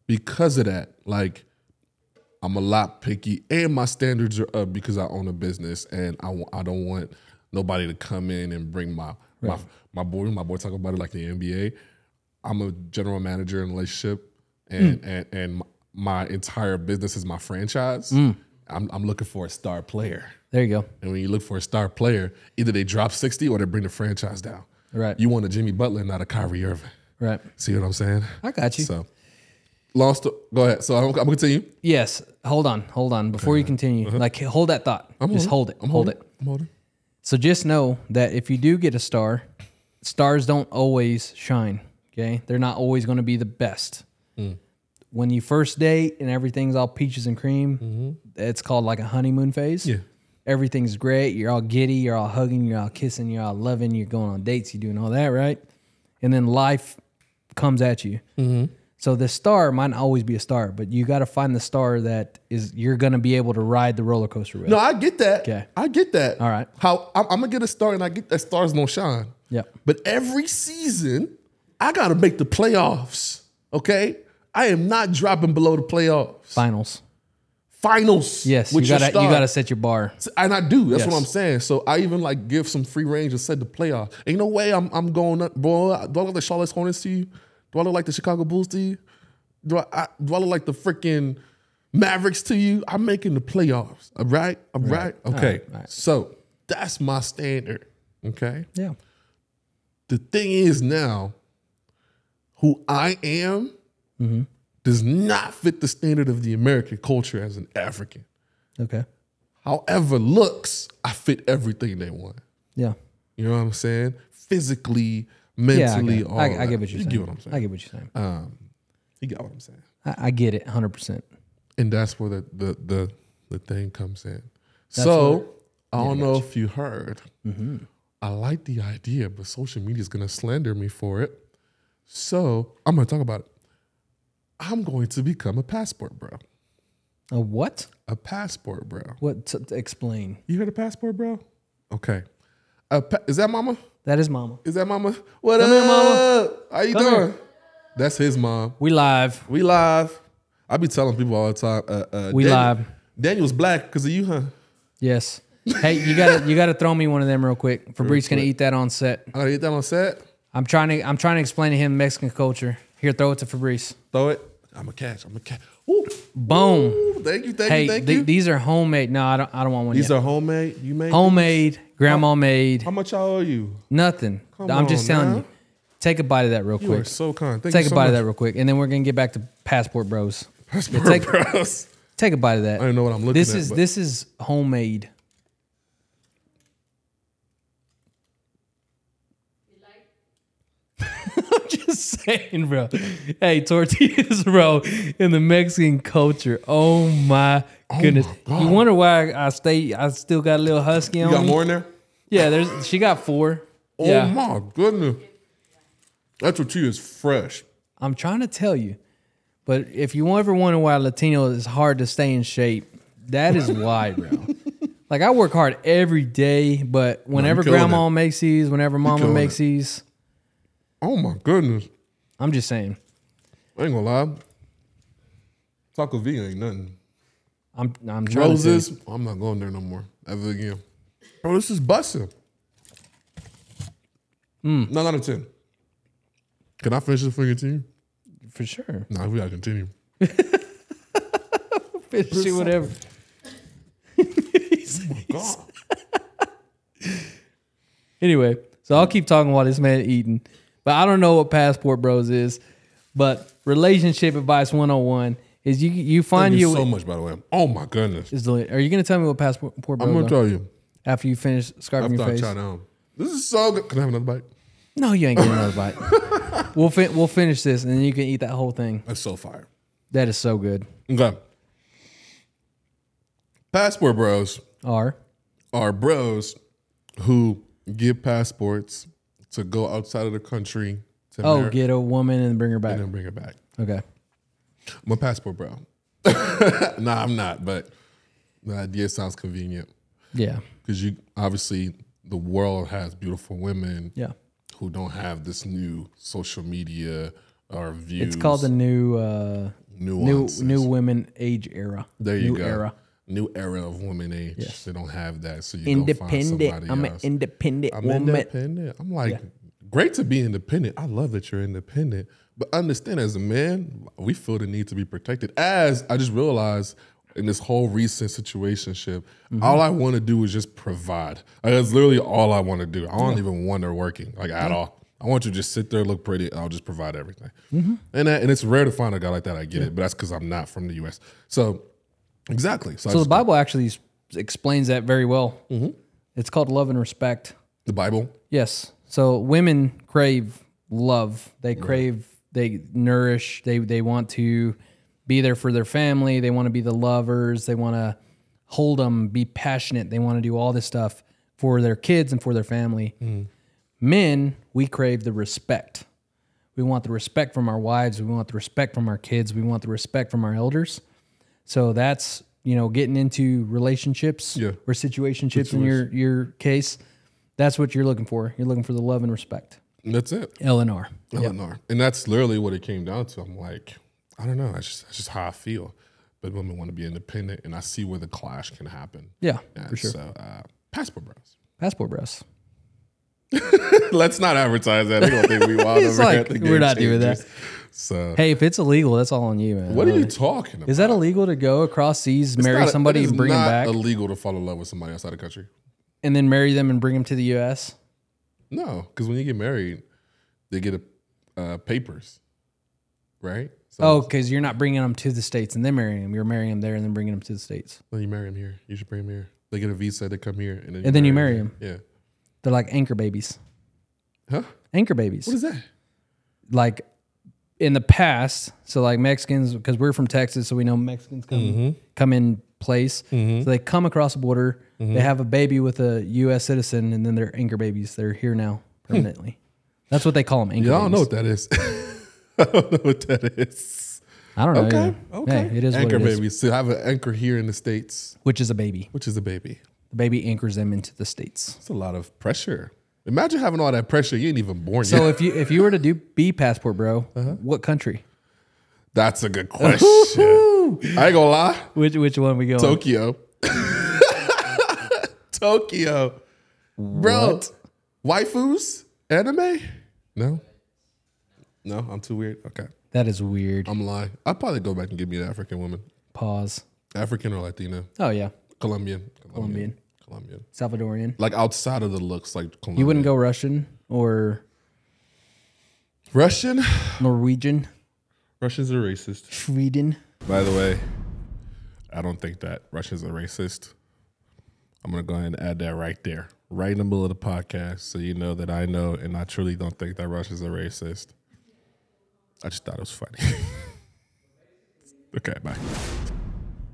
because of that, like, I'm a lot picky, and my standards are up because I own a business, and I don't want nobody to come in and bring my boy talk about it like the NBA. I'm a general manager in a relationship, and my entire business is my franchise. I'm looking for a star player. There you go. And when you look for a star player, either they drop 60 or they bring the franchise down. Right. You want a Jimmy Butler, not a Kyrie Irving. Right. See what I'm saying? I got you. So, go ahead. So I'm gonna continue. Yes. Hold on. Before you continue, like hold that thought. Just hold it. Hold it. I'm holding. So just know that if you do get a star, stars don't always shine. Okay, they're not always going to be the best. When you first date and everything's all peaches and cream, it's called like a honeymoon phase. Yeah. Everything's great. You're all giddy. You're all hugging. You're all kissing. You're all loving. You're going on dates. You're doing all that, right? And then life comes at you. So the star might not always be a star, but you got to find the star that is you're going to be able to ride the roller coaster with. No, I get that. Okay. I get that. All right. How I'm gonna get a star, and I get that stars don't shine. Yeah. But every season, I gotta make the playoffs. Okay. I am not dropping below the playoffs. Finals. Yes, with you your star. gotta set your bar. And I do. That's Yes. what I'm saying. So I even like give some free range and set the playoff. Ain't no way I'm going up, bro. Do I look like the Charlotte Hornets to you? Do I look like the Chicago Bulls to you? Do I look like the freaking Mavericks to you. I'm making the playoffs. All right? All right? Okay. All right. So that's my standard. Okay? Yeah. The thing is now, who I am does not fit the standard of the American culture as an African. Okay. However, looks, I fit everything they want. Yeah. You know what I'm saying? Physically, mentally, all I that. get what you're saying. You get what I'm saying? I get what you're saying. You get what I'm saying? I get it 100%. And that's where the thing comes in. So I don't know if you heard. I like the idea, but social media is going to slander me for it. So I'm going to talk about it. I'm going to become a passport bro. A what? A passport bro. What? To explain. You heard a passport bro? Okay. Is that mama? That is mama. Is that mama? What Come up? here, mama. How you Come doing? here. That's his mom. We live. We live. I be telling people all the time. We live. Daniel's black because of you, huh? Yes. Hey, you gotta throw me one of them real quick. Fabrice gonna eat that on set. I gotta eat that on set. I'm trying to explain to him Mexican culture. Here, throw it to Fabrice. Throw it. I'm a catch. Ooh. Boom. Ooh, thank you. Hey, Thank you. these are homemade. No, I don't want one These yet. are homemade. You made Homemade, grandma made. How much I owe you? Nothing. Come I'm just on telling now. you. Take a bite of that real You are quick. so kind. Thank Take you a so bite much. of that real quick, and then we're gonna get back to Passport Bros. Passport bros. Take a bite of that. I don't know what I'm looking at. This is homemade. I'm just saying, bro. Hey, tortillas, bro, in the Mexican culture. Oh my goodness. God. You wonder why I still got a little husky on You got me? more in there? Yeah, she got 4. Oh Yeah. my goodness. That tortilla is fresh. I'm trying to tell you. But if you ever wonder why Latino is hard to stay in shape, that is why, bro. Like, I work hard every day, but whenever killing grandma it. makes these, whenever mama killing makes it. these, Oh my goodness. I'm just saying. I ain't gonna lie. Taco V ain't nothing. I'm trying Roses, to I'm not going there no more ever again. Bro, this is busting. 9 out of 10. Can I finish this for your team? for sure. Nah, we gotta continue. Finish it, whatever. God. Anyway, so I'll keep talking while this man eating. But I don't know what Passport Bros is. But relationship advice 101 is you find Thank you. you so much, by the way. Oh my goodness. Are you going to tell me what Passport Bros I'm gonna are tell you. after you finish scarfing After your I face? chow down. This is so good. Can I have another bite? No, you ain't getting another bite. We'll finish this and then you can eat that whole thing. That's so fire. That is so good. Okay. Passport bros Are bros who give passports to go outside of the country to marry get a woman and bring her back. and then bring it back. Okay. I'm a passport bro. Nah, I'm not, but the idea sounds convenient Yeah. because you obviously the world has beautiful women Yeah. who don't have this new social media or views. It's called the new nuances. women age era. There you new go. Era. New era of women age. Yes. They don't have that, so you go find Independent. somebody I'm an else. independent I'm woman. independent. I'm like, great to be independent. I love that you're independent. But understand, as a man, we feel the need to be protected. As I just realized in this whole recent situationship, all I want to do is just provide. Like, that's literally all I want to do. I don't even want her working, like, at all. I want you to just sit there, look pretty, and I'll just provide everything. And it's rare to find a guy like that. I get it, but that's because I'm not from the U.S. So, exactly. So the Bible actually explains that very well. It's called love and respect. the Bible. Yes. So women crave love. They crave, they nourish, they want to be there for their family. They want to be the lovers. They want to hold them, be passionate. They want to do all this stuff for their kids and for their family. Men, we crave the respect. We want the respect from our wives. We want the respect from our kids. We want the respect from our elders. So that's, getting into relationships or situationships in your case. That's what you're looking for. You're looking for the love and respect. That's it. L&R. Eleanor. And that's literally what it came down to. I'm like, I don't know. That's just how I feel. But women want to be independent, and I see where the clash can happen. Yeah, And for sure. So, passport bros. Passport bros. Let's not advertise that. They don't think we wild It's over like, here. we're not doing that. So, Hey, if it's illegal, that's all on you, man. what are you talking about? Is that illegal to go across seas, marry somebody, and bring them back? It's illegal to fall in love with somebody outside the country. And then marry them and bring them to the U.S.? No, because when you get married, they get papers, right? So Oh, because you're not bringing them to the States and then marrying them. You're marrying them there and then bringing them to the States. Well, you marry them here. You should bring them here. They get a visa. They come here, and then you marry them. Yeah. They're like anchor babies. Huh? Anchor babies. What is that? Like in the past, so like Mexicans, because we're from Texas, so we know Mexicans come in place. So they come across the border, they have a baby with a U.S. citizen, and then they're anchor babies. They're here now permanently. That's what they call them, anchor Yeah, I don't know babies. what that is. I don't know what that is. I don't know. Okay, either. okay. Hey, it is Anchor what it is. babies. So have an anchor here in the States, Which is a baby. which is a baby. The baby anchors them into the States. It's a lot of pressure. Imagine having all that pressure. You ain't even born So yet. if you were to do B passport, bro, what country? That's a good question. I ain't gonna lie. Which one we going? Tokyo. Tokyo. Bro. Waifus? Anime? No? No, I'm too weird. Okay. That is weird. I'm lying. I'd probably go back and give me an African woman. Pause. African or Latina. Oh yeah, Colombian. Colombian. Salvadorian. Like outside of the looks, like Colombian. You wouldn't go Russian or Russian? Norwegian, Russians are racist. Sweden. By the way, I don't think that Russians are racist. I'm going to go ahead and add that right there, right in the middle of the podcast, so you know that I know and I truly don't think that Russians are racist. I just thought it was funny. Okay, bye.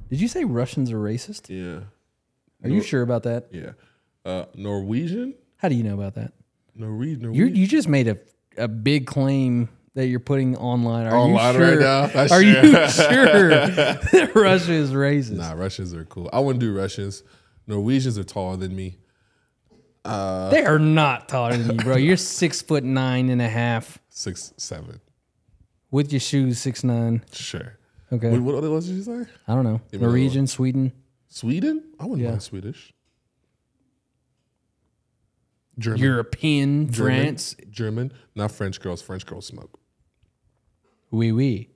Did you say Russians are racist? Yeah. Are you sure about that? Yeah. Norwegian? How do you know about that? Norwegian. You just made a big claim that you're putting online. Are Online you sure? right now? Are you sure that Russia is racist? Nah, Russians are cool. I wouldn't do Russians. Norwegians are taller than me. They are not taller than you, bro. You're 6'9.5" 6'7". with your shoes 6'9". Sure. Okay. What did you say? I don't know. Give me a Norwegian, Sweden. Sweden? I wouldn't Yeah. mind Swedish. German. European, France. German. Not French girls. French girls smoke. Oui, oui.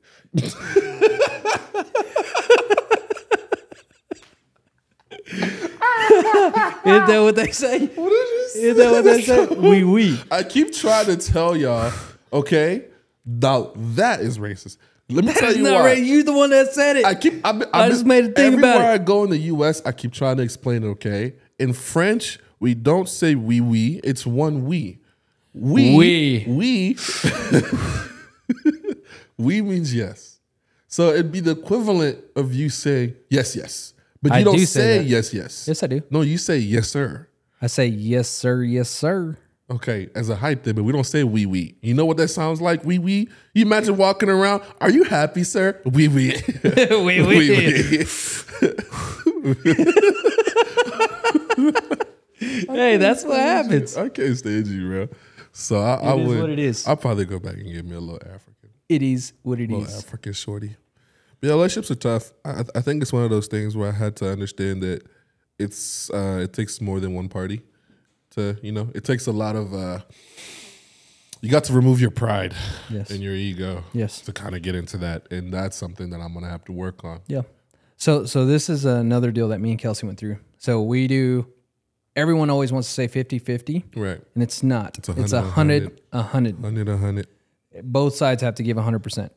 Isn't that what they say? What did you say? Isn't that what they say? Oui, oui. I keep trying to tell y'all, okay, now that is racist. Let me tell That's you not why. right. You the one that said it. I just made a thing about everywhere it. I go in the U.S., I keep trying to explain it, okay? In French, we don't say oui, oui. It's one we. Oui. We. We means yes. So it'd be the equivalent of you saying yes, yes. But you I don't do say say that. yes, yes. Yes, I do. No, you say yes, sir. I say yes, sir. Yes, sir. Okay, as a hype thing, but we don't say wee wee. You know what that sounds like? Wee wee. You imagine walking around. Are you happy, sir? Wee wee. Oui, oui. Hey, that's what happens. I can't stand you, bro. So I It is would. what it is. I'll probably go back and give me a little African, It is what it little is. African shorty. But yeah, relationships are tough. I think it's one of those things where I had to understand that it takes more than one party to, it takes a lot of. You got to remove your pride Yes. and your ego, Yes. to kind of get into that, and that's something that I'm gonna have to work on. Yeah. So this is another deal that me and Kelsey went through. So we do. Everyone always wants to say 50-50, Right. and it's not. It's 100. 100. Both sides have to give 100%.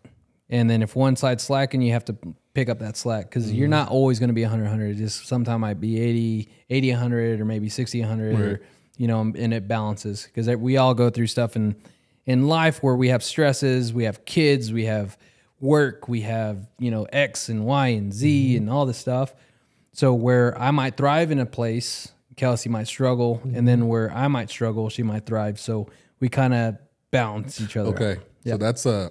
And then if one side's slacking, you have to pick up that slack because you're not always going to be 100. It just sometimes might be 80, 100, or maybe 60, 100, or, and it balances because we all go through stuff in life where we have stresses, we have kids, we have work, we have, X and Y and Z and all this stuff. So where I might thrive in a place, Kelsey might struggle, and then where I might struggle, she might thrive. So we kind of balance each other. Okay. out. So that's a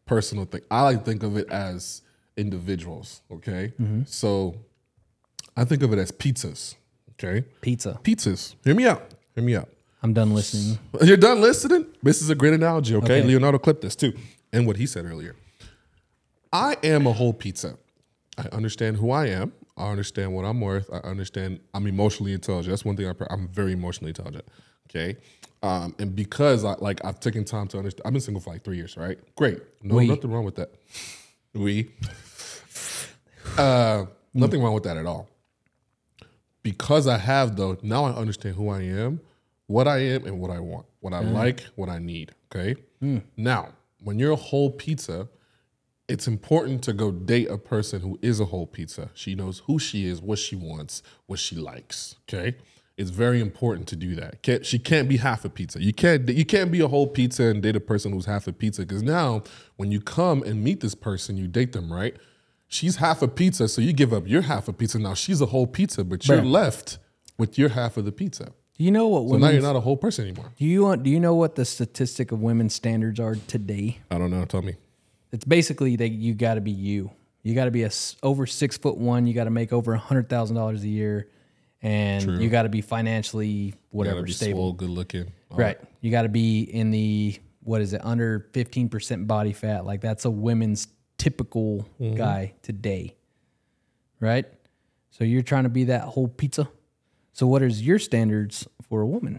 personal thing. I like to think of it as individuals. Okay. So I think of it as pizzas. Okay. Pizza. Pizzas. Hear me out. Hear me out. I'm done listening. You're done listening? This is a great analogy. Okay. Okay. Leonardo clipped this too. And what he said earlier. I am a whole pizza. I understand who I am. I understand what I'm worth. I understand I'm emotionally intelligent. That's one thing I'm very emotionally intelligent. Okay. And because I've taken time to understand, I've been single for like 3 years, right? Great. No, nothing wrong with that. Nothing wrong with that at all. Because I have, though, now I understand who I am, what I am, and what I want, what I like, what I need. Okay. Now, when you're a whole pizza, it's important to go date a person who is a whole pizza. She knows who she is, what she wants, what she likes. Okay. It's very important to do that. She can't be half a pizza. You can't be a whole pizza and date a person who's half a pizza. Because now, when you come and meet this person, you date them, right? She's half a pizza, so you give up your half a pizza. Now she's a whole pizza, but you're left with your half of the pizza. Do you know what? So now you're not a whole person anymore. Do you know what the statistic of women's standards are today? I don't know. Tell me. It's basically that you got to be you. You got to be over 6'1". You got to make over $100,000 a year, and you got to be financially whatever you gotta be stable, swole, good looking. Right. You got to be in the under 15% body fat. Like that's a women's typical guy today, right? So you're trying to be that whole pizza. So what is your standards for a woman?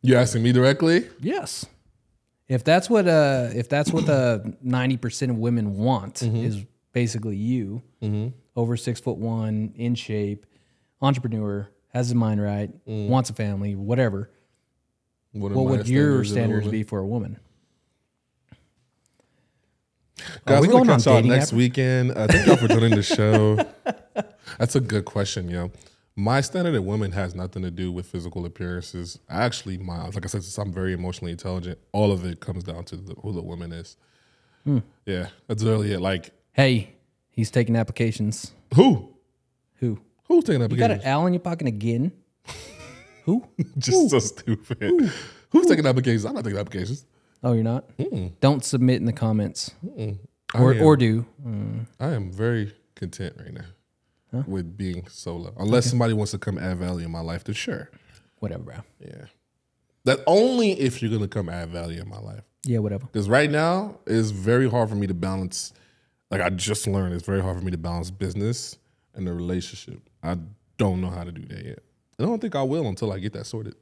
You asking me directly? Yes. If that's what the 90% of women want is basically you, over 6'1", in shape, entrepreneur, has his mind right, wants a family, whatever. What would your standards be for a woman? Guys, we're going to catch y'all next weekend. Thank y'all for joining the show. That's a good question, yo. My standard of women has nothing to do with physical appearances. Actually, like I said, since I'm very emotionally intelligent, all of it comes down to who the woman is. Yeah, that's really it. Like, hey, he's taking applications. Who? Who's taking applications? You got an owl in your pocket again? Who? Just so stupid. Who's taking applications? I'm not taking applications. Oh, you're not? Don't submit in the comments. Or do. I am very content right now with being solo. Unless somebody wants to come add value in my life, then sure. Whatever, bro. Yeah. That only if you're going to come add value in my life. Yeah, whatever. Because right now, it's very hard for me to balance. Like I just learned, it's very hard for me to balance business and the relationship. I don't know how to do that yet. I don't think I will until I get that sorted.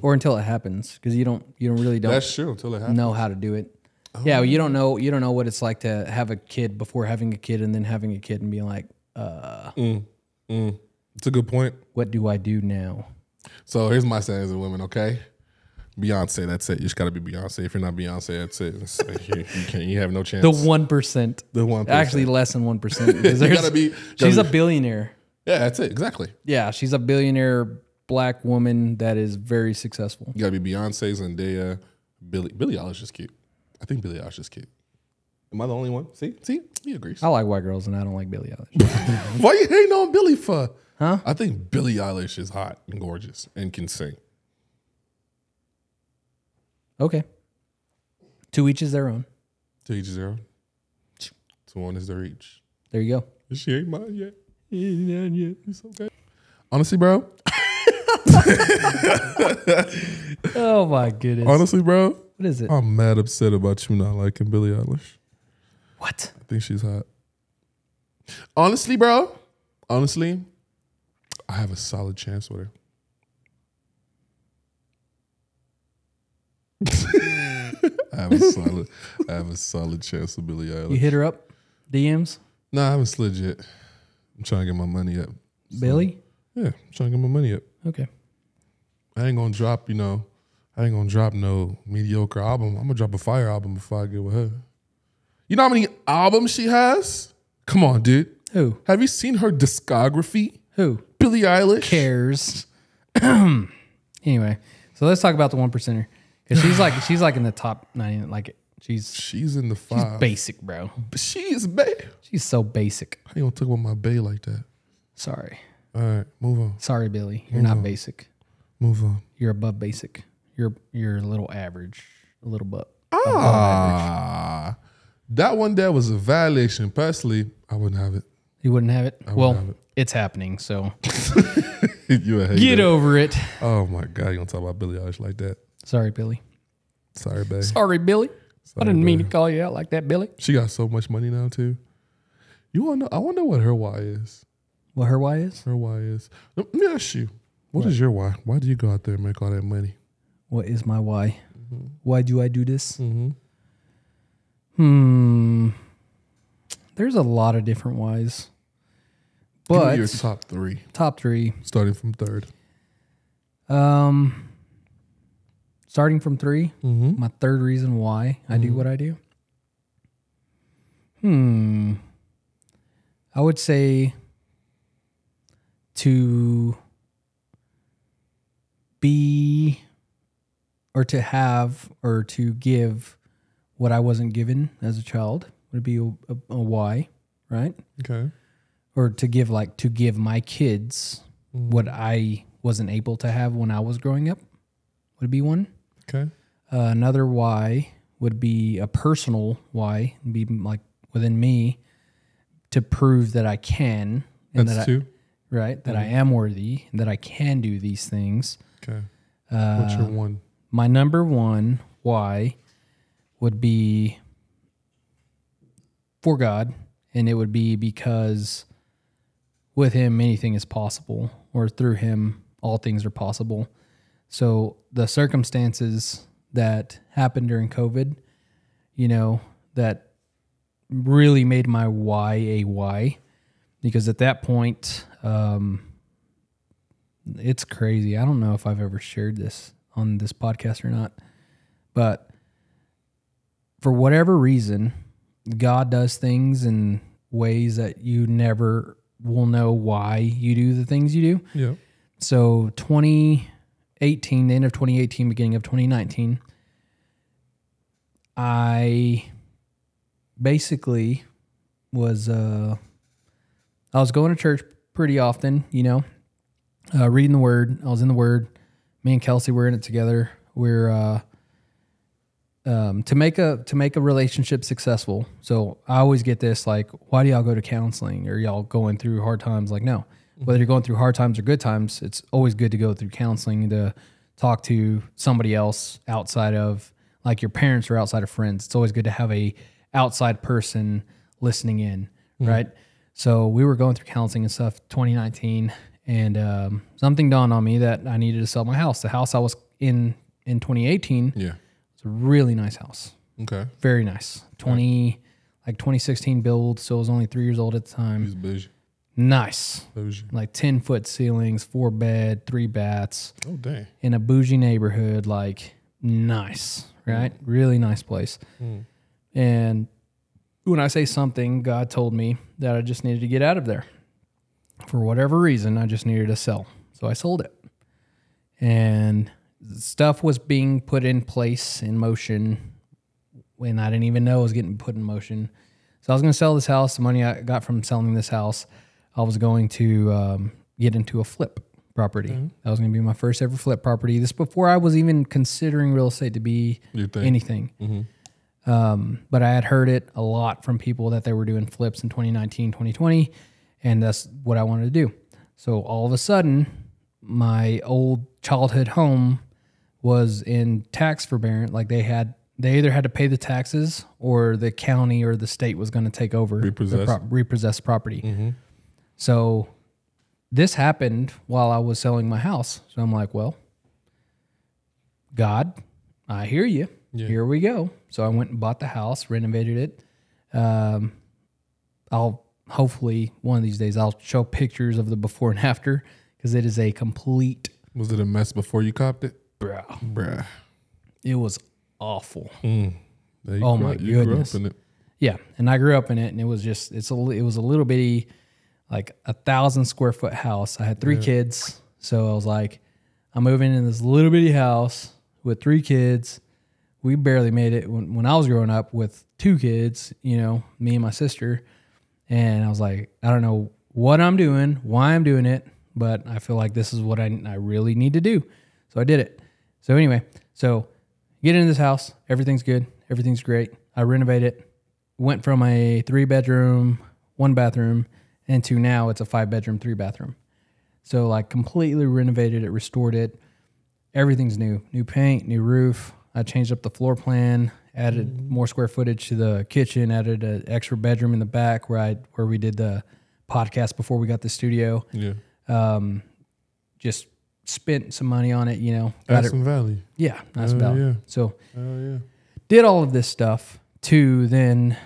Or until it happens, because you really don't. That's true. Until it happens, know how to do it. Yeah, well, you don't know what it's like to have a kid before having a kid, and then having a kid and being like, It's a good point. What do I do now? So here's my saying as a woman. Okay, Beyonce. That's it. You just got to be Beyonce. If you're not Beyonce, that's it. You have no chance. The 1%. The 1%. Actually, less than 1%. She's a billionaire. Yeah, that's it. Exactly. Yeah, she's a billionaire black woman that is very successful. You gotta be Beyonce, Zendaya, Billie Eilish is cute. I think Billie Eilish is cute. Am I the only one? See, he agrees. I like white girls and I don't like Billie Eilish. Why you hating on Billie for? Huh? I think Billie Eilish is hot and gorgeous and can sing. Okay. To each is their own. To each is their own. To one is their each. There you go. She ain't mine yet. It's okay. Honestly, bro. Oh my goodness. Honestly, bro. What is it? I'm mad upset about you not liking Billie Eilish. What? I think she's hot. Honestly, bro. Honestly, I have a solid chance with her. I have a solid chance with Billie Eilish. You hit her up? DMs? Nah, I haven't slid yet. I'm trying to get my money up. Billie? Yeah, I'm trying to get my money up. Okay. I ain't gonna drop, no mediocre album. I'm gonna drop a fire album before I get with her. You know how many albums she has? Come on, dude. Who? Have you seen her discography? Who? Billie Eilish. Cares. Anyway, so let's talk about the 1%er. Because she's like in the top 90. Like she's in the 5. She's basic, bro. She's so basic. How you gonna talk about my bae like that? Sorry. All right, move on. Sorry, Billie. You're not basic. Move on. You're above basic. You're a little average. A little bit. That one there was a violation. Personally, I wouldn't have it. You wouldn't have it? Have it. It's happening, so you a hater. Get over it. Oh my God, you gonna talk about Billie Eilish like that? Sorry, Billie. Sorry, babe. Sorry, Billie. I didn't mean to call you out like that, Billie. She got so much money now too. You wanna know? I wonder what her why is. What her why is? Her why is. Let me ask you. What is your why? Why do you go out there and make all that money? What is my why? Why do I do this? There's a lot of different whys. But give me your top three. Top three. Starting from third. Starting from three. My third reason why I do what I do. I would say to be or to have or to give what I wasn't given as a child would be a why, right? Okay. Or to give my kids what I wasn't able to have when I was growing up would be one. Okay. Another why would be a personal why, be like within me to prove that I can. And That's two. That I am worthy and that I can do these things. Okay. What's your one? My number one why would be for God, and it would be because with Him anything is possible, or through Him all things are possible. So the circumstances that happened during COVID, that really made my why a why, because at that point, it's crazy. I don't know if I've ever shared this on this podcast or not, but for whatever reason, God does things in ways that you never will know why you do the things you do. Yeah. So 2018, the end of 2018, beginning of 2019, I basically was I was going to church pretty often, reading the Word. I was in the Word. Me and Kelsey were in it together. We're to make a relationship successful. So I always get this, like, why do y'all go to counseling? Or y'all going through hard times? Like, no. Whether you're going through hard times or good times, it's always good to go through counseling, to talk to somebody else outside of, like, your parents or outside of friends. It's always good to have a outside person listening in, right? So we were going through counseling and stuff 2019, and something dawned on me that I needed to sell my house. The house I was in 2018 was a really nice house. Okay. Very nice. 2016 build, so it was only 3 years old at the time. He's bougie. Nice. Bougie. Like 10-foot ceilings, 4 bed, 3 baths. Oh, dang. In a bougie neighborhood, like, nice, right? Really nice place. And when I say something, God told me that I just needed to get out of there. For whatever reason, I just needed to sell. So I sold it. And stuff was being put in place, in motion, when I didn't even know it was getting put in motion. So I was going to sell this house. The money I got from selling this house, I was going to get into a flip property. That was going to be my first ever flip property. This before I was even considering real estate to be anything. But I had heard it a lot from people that they were doing flips in 2019, 2020, and that's what I wanted to do. So all of a sudden, my old childhood home was in tax forbearance. Like they either had to pay the taxes or the county or the state was going to take over repossess property. So this happened while I was selling my house. So I'm like, well, God, I hear you. Yeah. Here we go. So I went and bought the house, renovated it. I'll hopefully one of these days I'll show pictures of the before and after, because it is a complete. Was it a mess before you copped it? Bruh. It was awful. My goodness. You grew up in it. Yeah, and I grew up in it, and it was a little bitty, like 1,000 square foot house. I had 3 kids, so I was like, I'm moving in this little bitty house with 3 kids. We barely made it when I was growing up with 2 kids, me and my sister. And I was like, I don't know what I'm doing, why I'm doing it, but I feel like this is what I really need to do. So I did it. So anyway, get into this house. Everything's good. Everything's great. I renovated it. Went from a 3-bedroom, 1-bathroom, into now it's a 5-bedroom, 3-bathroom. So like completely renovated it, restored it. Everything's new. New paint, new roof. I changed up the floor plan, added more square footage to the kitchen, added an extra bedroom in the back where we did the podcast before we got the studio. Yeah. Just spent some money on it, you know. Got Aspen Valley. Yeah, Aspen Valley. Yeah. So Yeah. did all of this stuff to then,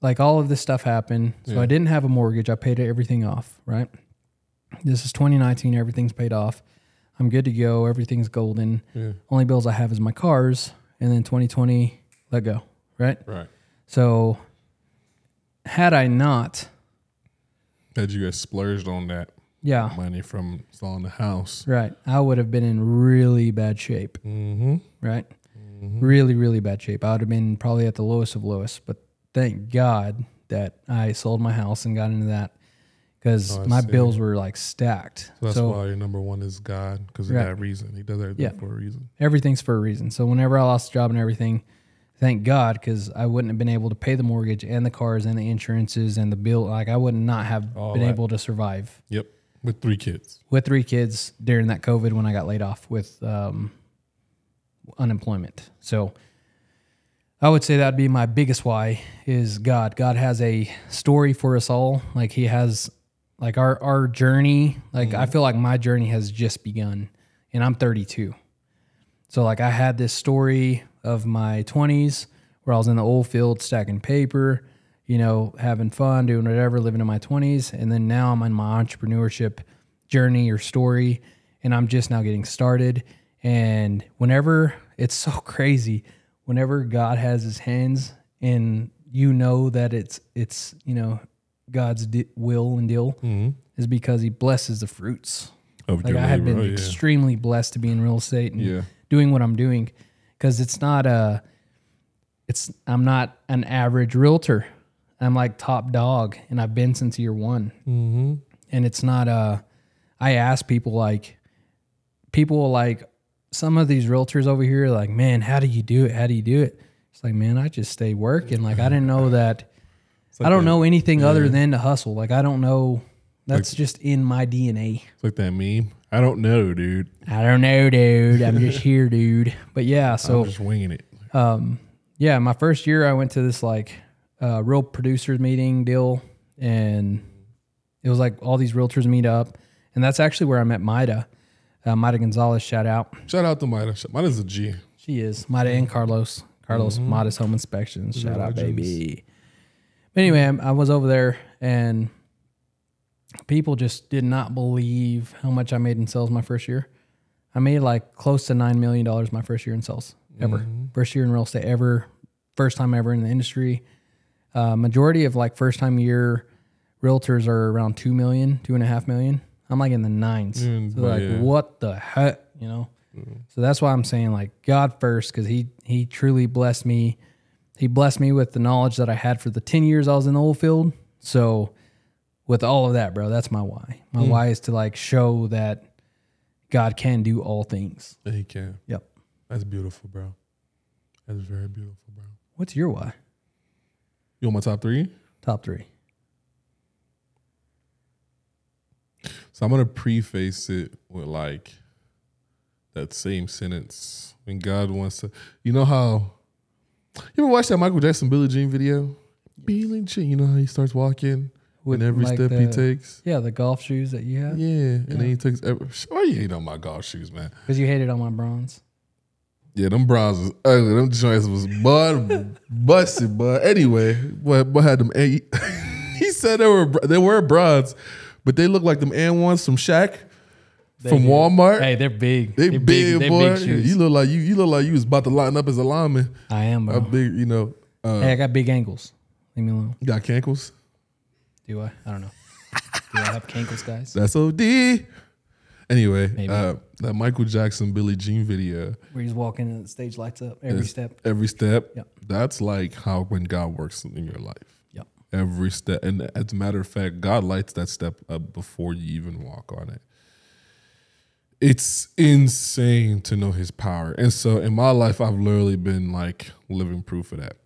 like all of this stuff happened. So I didn't have a mortgage. I paid everything off, right? This is 2019. Everything's paid off. I'm good to go. Everything's golden. Yeah. Only bills I have is my cars. And then 2020, let go, right? Right. So had I not... Had you guys splurged on that money from selling the house. Right. I would have been in really bad shape. Mm-hmm. Right? Mm-hmm. Really, really bad shape. I would have been probably at the lowest of lowest. But thank God that I sold my house and got into that because my bills were like stacked. So that's why your number one is God, because of that reason. He does everything for a reason. Everything's for a reason. So whenever I lost a job and everything, thank God, because I wouldn't have been able to pay the mortgage and the cars and the insurances and the bill. Like I would not have been able to survive. Yep. With 3 kids. With 3 kids during that COVID when I got laid off with unemployment. So I would say that'd be my biggest why is God. God has a story for us all. Like he has like our journey. Like I feel like my journey has just begun and I'm 32. So like I had this story of my 20s where I was in the oil field stacking paper, you know, having fun, doing whatever, living in my 20s. And then now I'm in my entrepreneurship journey or story, and I'm just now getting started. And whenever, it's so crazy, whenever God has his hands and you know that it's you know, God's will and deal is because he blesses the fruits. Like I have been extremely blessed to be in real estate and doing what I'm doing because it's not I'm not an average realtor. I'm like top dog and I've been since year 1. Mm-hmm. And it's not I ask people like some of these realtors over here like, man, how do you do it? How do you do it? It's like, man, I just stay working. Like I didn't know that. Like I don't know anything other than to hustle. Like I don't know. That's like, just in my DNA. It's like that meme. I don't know, dude. I don't know, dude. I'm just here, dude. But yeah, so I'm just winging it. Yeah, my first year I went to this like real producers meeting deal, and it was like all these realtors meet up, and that's actually where I met Maida. Maida Gonzalez, shout out. Shout out to Maida. Maida's a G. She is. Maida and Carlos. Maida's Home Inspections. Shout out, baby. But anyway, I was over there, and people just did not believe how much I made in sales my first year. I made like close to $9 million my first year in sales ever. First year in real estate ever. First time ever in the industry. Majority of like first time year realtors are around 2 million, 2.5 million. I'm like in the 9s. So like, what the heck, you know? So that's why I'm saying like God first, because he truly blessed me. He blessed me with the knowledge that I had for the 10 years I was in the oil field. So with all of that, bro, that's my why. My why is to like show that God can do all things. Yeah, he can. Yep. That's beautiful, bro. That's very beautiful, bro. What's your why? You want my top 3? Top 3. So I'm going to preface it with like that same sentence. When God wants to, you know how, you ever watch that Michael Jackson Billie Jean video? Billie Jean, you know how he starts walking with every like step he takes? Yeah, the golf shoes that you have. Yeah, and then he takes why you hate on my golf shoes, man? Because you hated on my bronze. Yeah, them bronze was ugly. Them joints was busted, but anyway, what had them? He said they were bronze, but they look like them N1s from Shaq from Walmart. Hey, they're big. They're big, boy. Big shoes. You look like you was about to line up as a lineman. I am, bro. Big, you know. Hey, I got big ankles. Leave me alone. You got cankles? Do I? I don't know. Do I have cankles, guys? That's OD. Anyway, that Michael Jackson Billie Jean video. Where he's walking and the stage lights up every step. Every step. Yep. That's like how when God works in your life. Yep. Every step. And as a matter of fact, God lights that step up before you even walk on it. It's insane to know his power. And so in my life, I've literally been like living proof of that.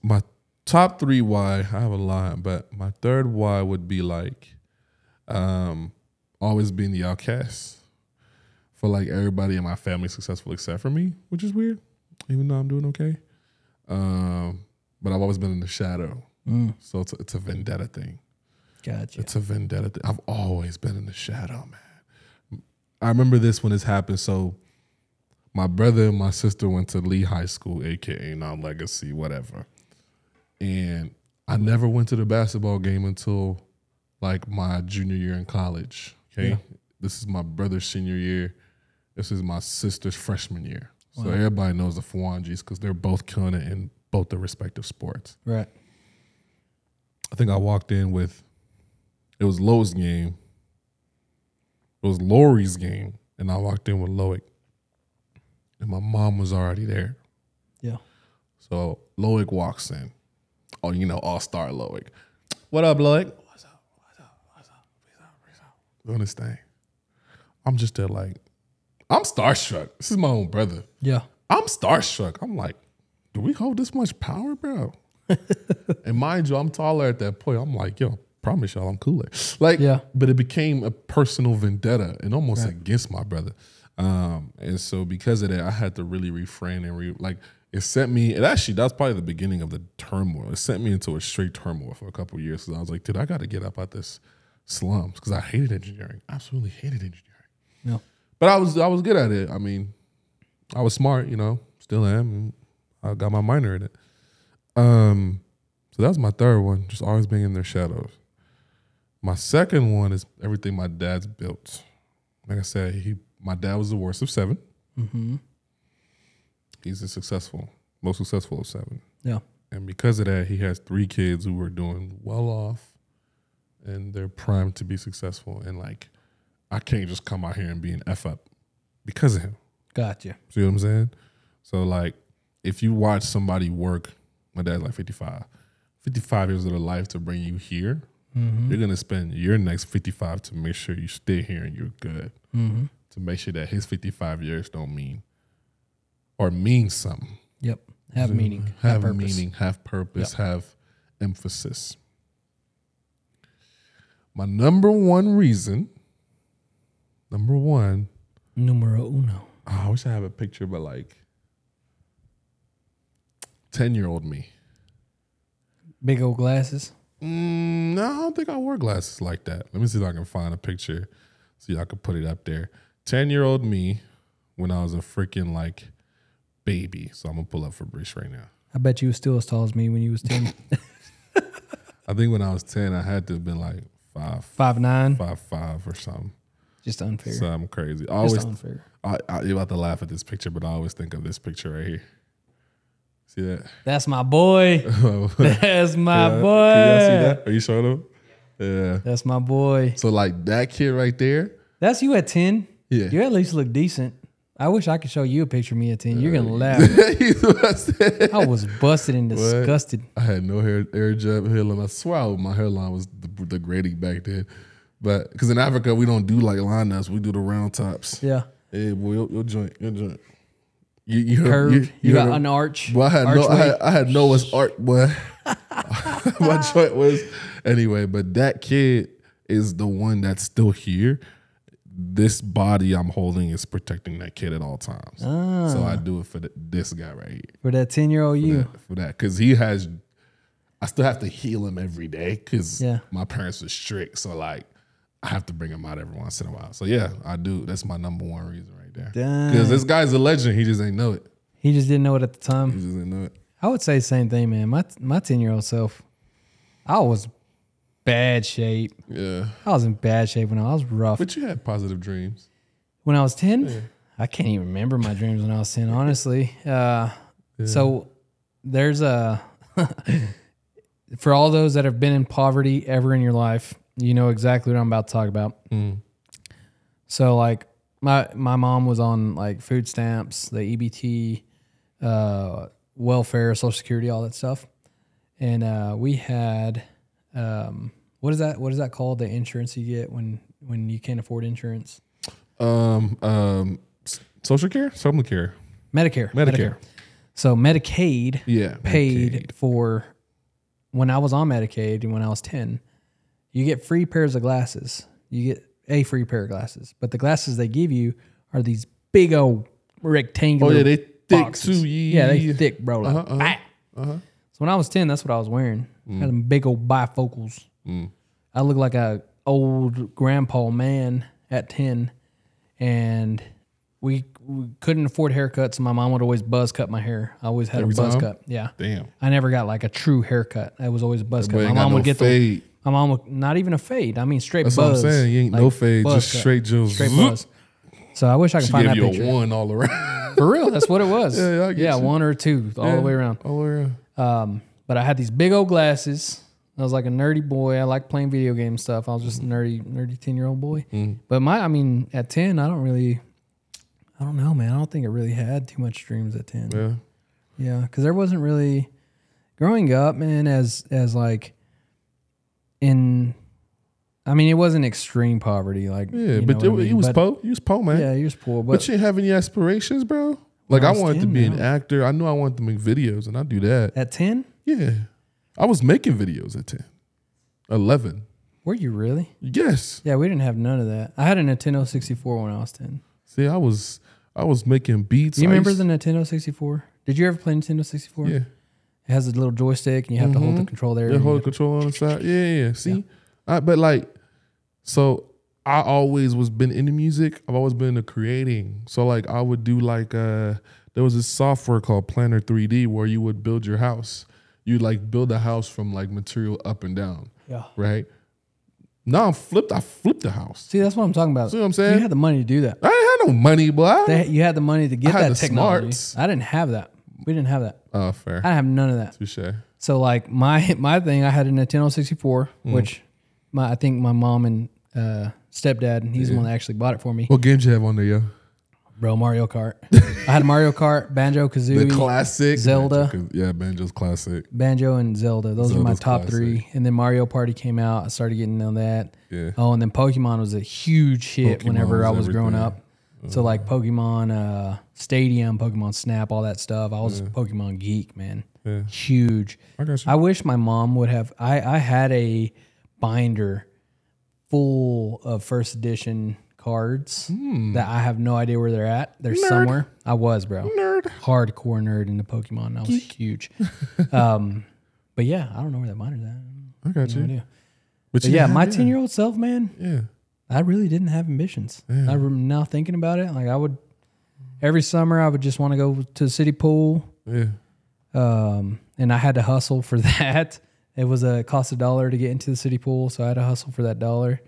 My top 3 why, I have a lot, but my third why would be like always being the outcast. For like everybody in my family successful except for me, which is weird, even though I'm doing okay. But I've always been in the shadow. So it's a vendetta thing. Gotcha. It's a vendetta thing. I've always been in the shadow, man. I remember this when this happened. So my brother and my sister went to Lee High School, aka now Legacy, whatever. And I never went to the basketball game until like my junior year in college. Okay. Yeah. This is my brother's senior year. This is my sister's freshman year. Wow. So everybody knows the Fawangis because they're both killing it in both their respective sports. Right. I think I walked in with, it was Lowe's game. It was Lori's game. And I walked in with Loic. And my mom was already there. Yeah. So Loic walks in. Oh, you know, all-star Loic. What up, Loic? What's up? Doing this thing. I'm just there like, I'm starstruck. This is my own brother. Yeah. I'm starstruck. I'm like, do we hold this much power, bro? And mind you, I'm taller at that point. I'm like, yo, promise y'all I'm cooler. Like, yeah. But it became a personal vendetta and almost against my brother. And so because of that, I had to really refrain and it sent me, that's probably the beginning of the turmoil. It sent me into a straight turmoil for a couple of years. So I was like, dude, I got to get up out this slums because I hated engineering. Absolutely hated engineering. Yeah. But I was good at it. I mean, I was smart, you know, still am. And I got my minor in it. So that was my third one, just always being in their shadows. My second one is everything my dad's built. Like I said, my dad was the worst of 7. Mm-hmm. He's most successful of 7. Yeah. And because of that, he has 3 kids who are doing well off and they're primed to be successful. And like, I can't just come out here and be an F up because of him. Gotcha. See what I'm saying? So like, if you watch somebody work, my dad's like 55 years of their life to bring you here, you're going to spend your next 55 to make sure you stay here and you're good. Mm-hmm. To make sure that his 55 years don't mean something. Yep. Have meaning. Have meaning, have purpose, have emphasis. My number one reason, numero uno. Oh, I wish I have a picture, but like 10-year-old me. Big old glasses? No, I don't think I wore glasses like that. Let me see if I can find a picture so y'all can put it up there. 10-year-old me when I was a freaking like baby. So I'm going to pull up Fabrice right now. I bet you was still as tall as me when you was 10. I think when I was 10, I had to have been like 5'9", 5'5" or something. Just unfair. Something crazy. Just unfair. You're about to laugh at this picture, but I always think of this picture right here. See that? That's my boy. That's my boy. Can y'all see that? Are you showing them? Yeah. That's my boy. So like that kid right there. That's you at 10? Yeah. You at least look decent. I wish I could show you a picture of me at 10. You're going to laugh. I was busted and disgusted. I had no hairline. I swear my hairline was degrading back then. But because in Africa, we don't do like line ups. We do the round tops. Yeah. Hey, boy, your joint. You curved. You got an arch. Well, I had Noah's Ark, boy. My joint was. Anyway, but that kid is the one that's still here. This body I'm holding is protecting that kid at all times. So I do it for this guy right here. For that 10-year-old you. For that. Because I still have to heal him every day because my parents were strict. So like, I have to bring him out every once in a while. So yeah, I do. That's my number one reason right there. Because this guy's a legend. He just ain't know it. He just didn't know it at the time. He just didn't know it. I would say the same thing, man. My 10-year-old self, I was bad shape. Yeah. I was in bad shape when I was rough. But you had positive dreams. When I was 10? Yeah. I can't even remember my dreams when I was 10, honestly. So there's for all those that have been in poverty ever in your life, you know exactly what I'm about to talk about. So like my mom was on like food stamps, the EBT, welfare, Social Security, all that stuff. And we had what is that called? The insurance you get when you can't afford insurance? Social care? Social care. Medicare. So Medicaid paid for when I was on Medicaid and when I was 10, you get free pairs of glasses. You get a free pair of glasses. But the glasses they give you are these big old rectangular they thick boxes. too. Yeah, they thick, bro. Like, So when I was 10, that's what I was wearing. I had them big old bifocals. I looked like a old grandpa man at 10. and we couldn't afford haircuts, so my mom would always buzz cut my hair. I always had Every a buzz time? cut. Yeah. Damn. I never got like a true haircut. I was always a buzz cut. Boy, My ain't got mom no would get fade. my mom would not even a fade. I mean straight That's buzz. what I'm saying. You ain't like no fade, buzz just cut. straight just Straight buzz. So I wish I could She find gave that you picture. a 1 all around. For real, that's what it was. Yeah, I get you. 1 or 2 all the way around. All the way around. But I had these big old glasses. I was like a nerdy boy. I like playing video game stuff. I was just a nerdy 10-year-old boy. But at 10, I don't know, man. I don't think it really had too much dreams at 10. Yeah. Yeah, because there wasn't really growing up, man. As like it wasn't extreme poverty, like but you was poor. You was poor, man. Yeah, you was poor, But you didn't have any aspirations, bro. Like I wanted to be an actor. I knew I wanted to make videos, and I do that. At 10? Yeah, I was making videos at 10, 11. Were you really? Yes. Yeah, we didn't have none of that. I had a Nintendo 64 when I was 10. See, I was making beats. You remember the Nintendo 64? Did you ever play Nintendo 64? Yeah. It has a little joystick, and you have to hold the control there. Yeah, hold the control on the side. Yeah. See, but like, so I always been into music. I've always been into creating. So like, I would do like there was this software called Planner 3D where you would build your house. You like build a house from like material up and down. Yeah. Right. Now I flipped the house. See, that's what I'm talking about. See what I'm saying? You had the money to do that. I ain't had no money, boy. You had the money to get I had that the technology. smarts. I didn't have that. We didn't have that. Oh, fair. I didn't have none of that. Touche. So like my thing, I had a Nintendo 64, which I think my mom and stepdad, he's the one that actually bought it for me. What games you have on there, yo? Bro, Mario Kart. I had Mario Kart, Banjo Kazooie, The classic Zelda. Banjo's classic. Banjo and Zelda. Those were my Zelda's top classic. 3. And then Mario Party came out. I started getting on that. Yeah. Oh, and then Pokemon was a huge hit Pokemon whenever I was was growing everything. up. So like Pokemon Stadium, Pokemon Snap, all that stuff. I was a Pokemon geek, man. Yeah. Huge. I got you. I wish my mom would have. I had a binder full of first edition cards that I have no idea where they're at. They're somewhere. I was, bro. Nerd. Hardcore nerd into Pokemon. I was huge. But yeah, I don't know where that binder's at. I got you. idea. But But you yeah, had- my 10-year-old self, man, Yeah. I really didn't have ambitions. Yeah. I'm now thinking about it. Like every summer I would just want to go to the city pool. Yeah. And I had to hustle for that. It cost $1 to get into the city pool, so I had to hustle for that $1.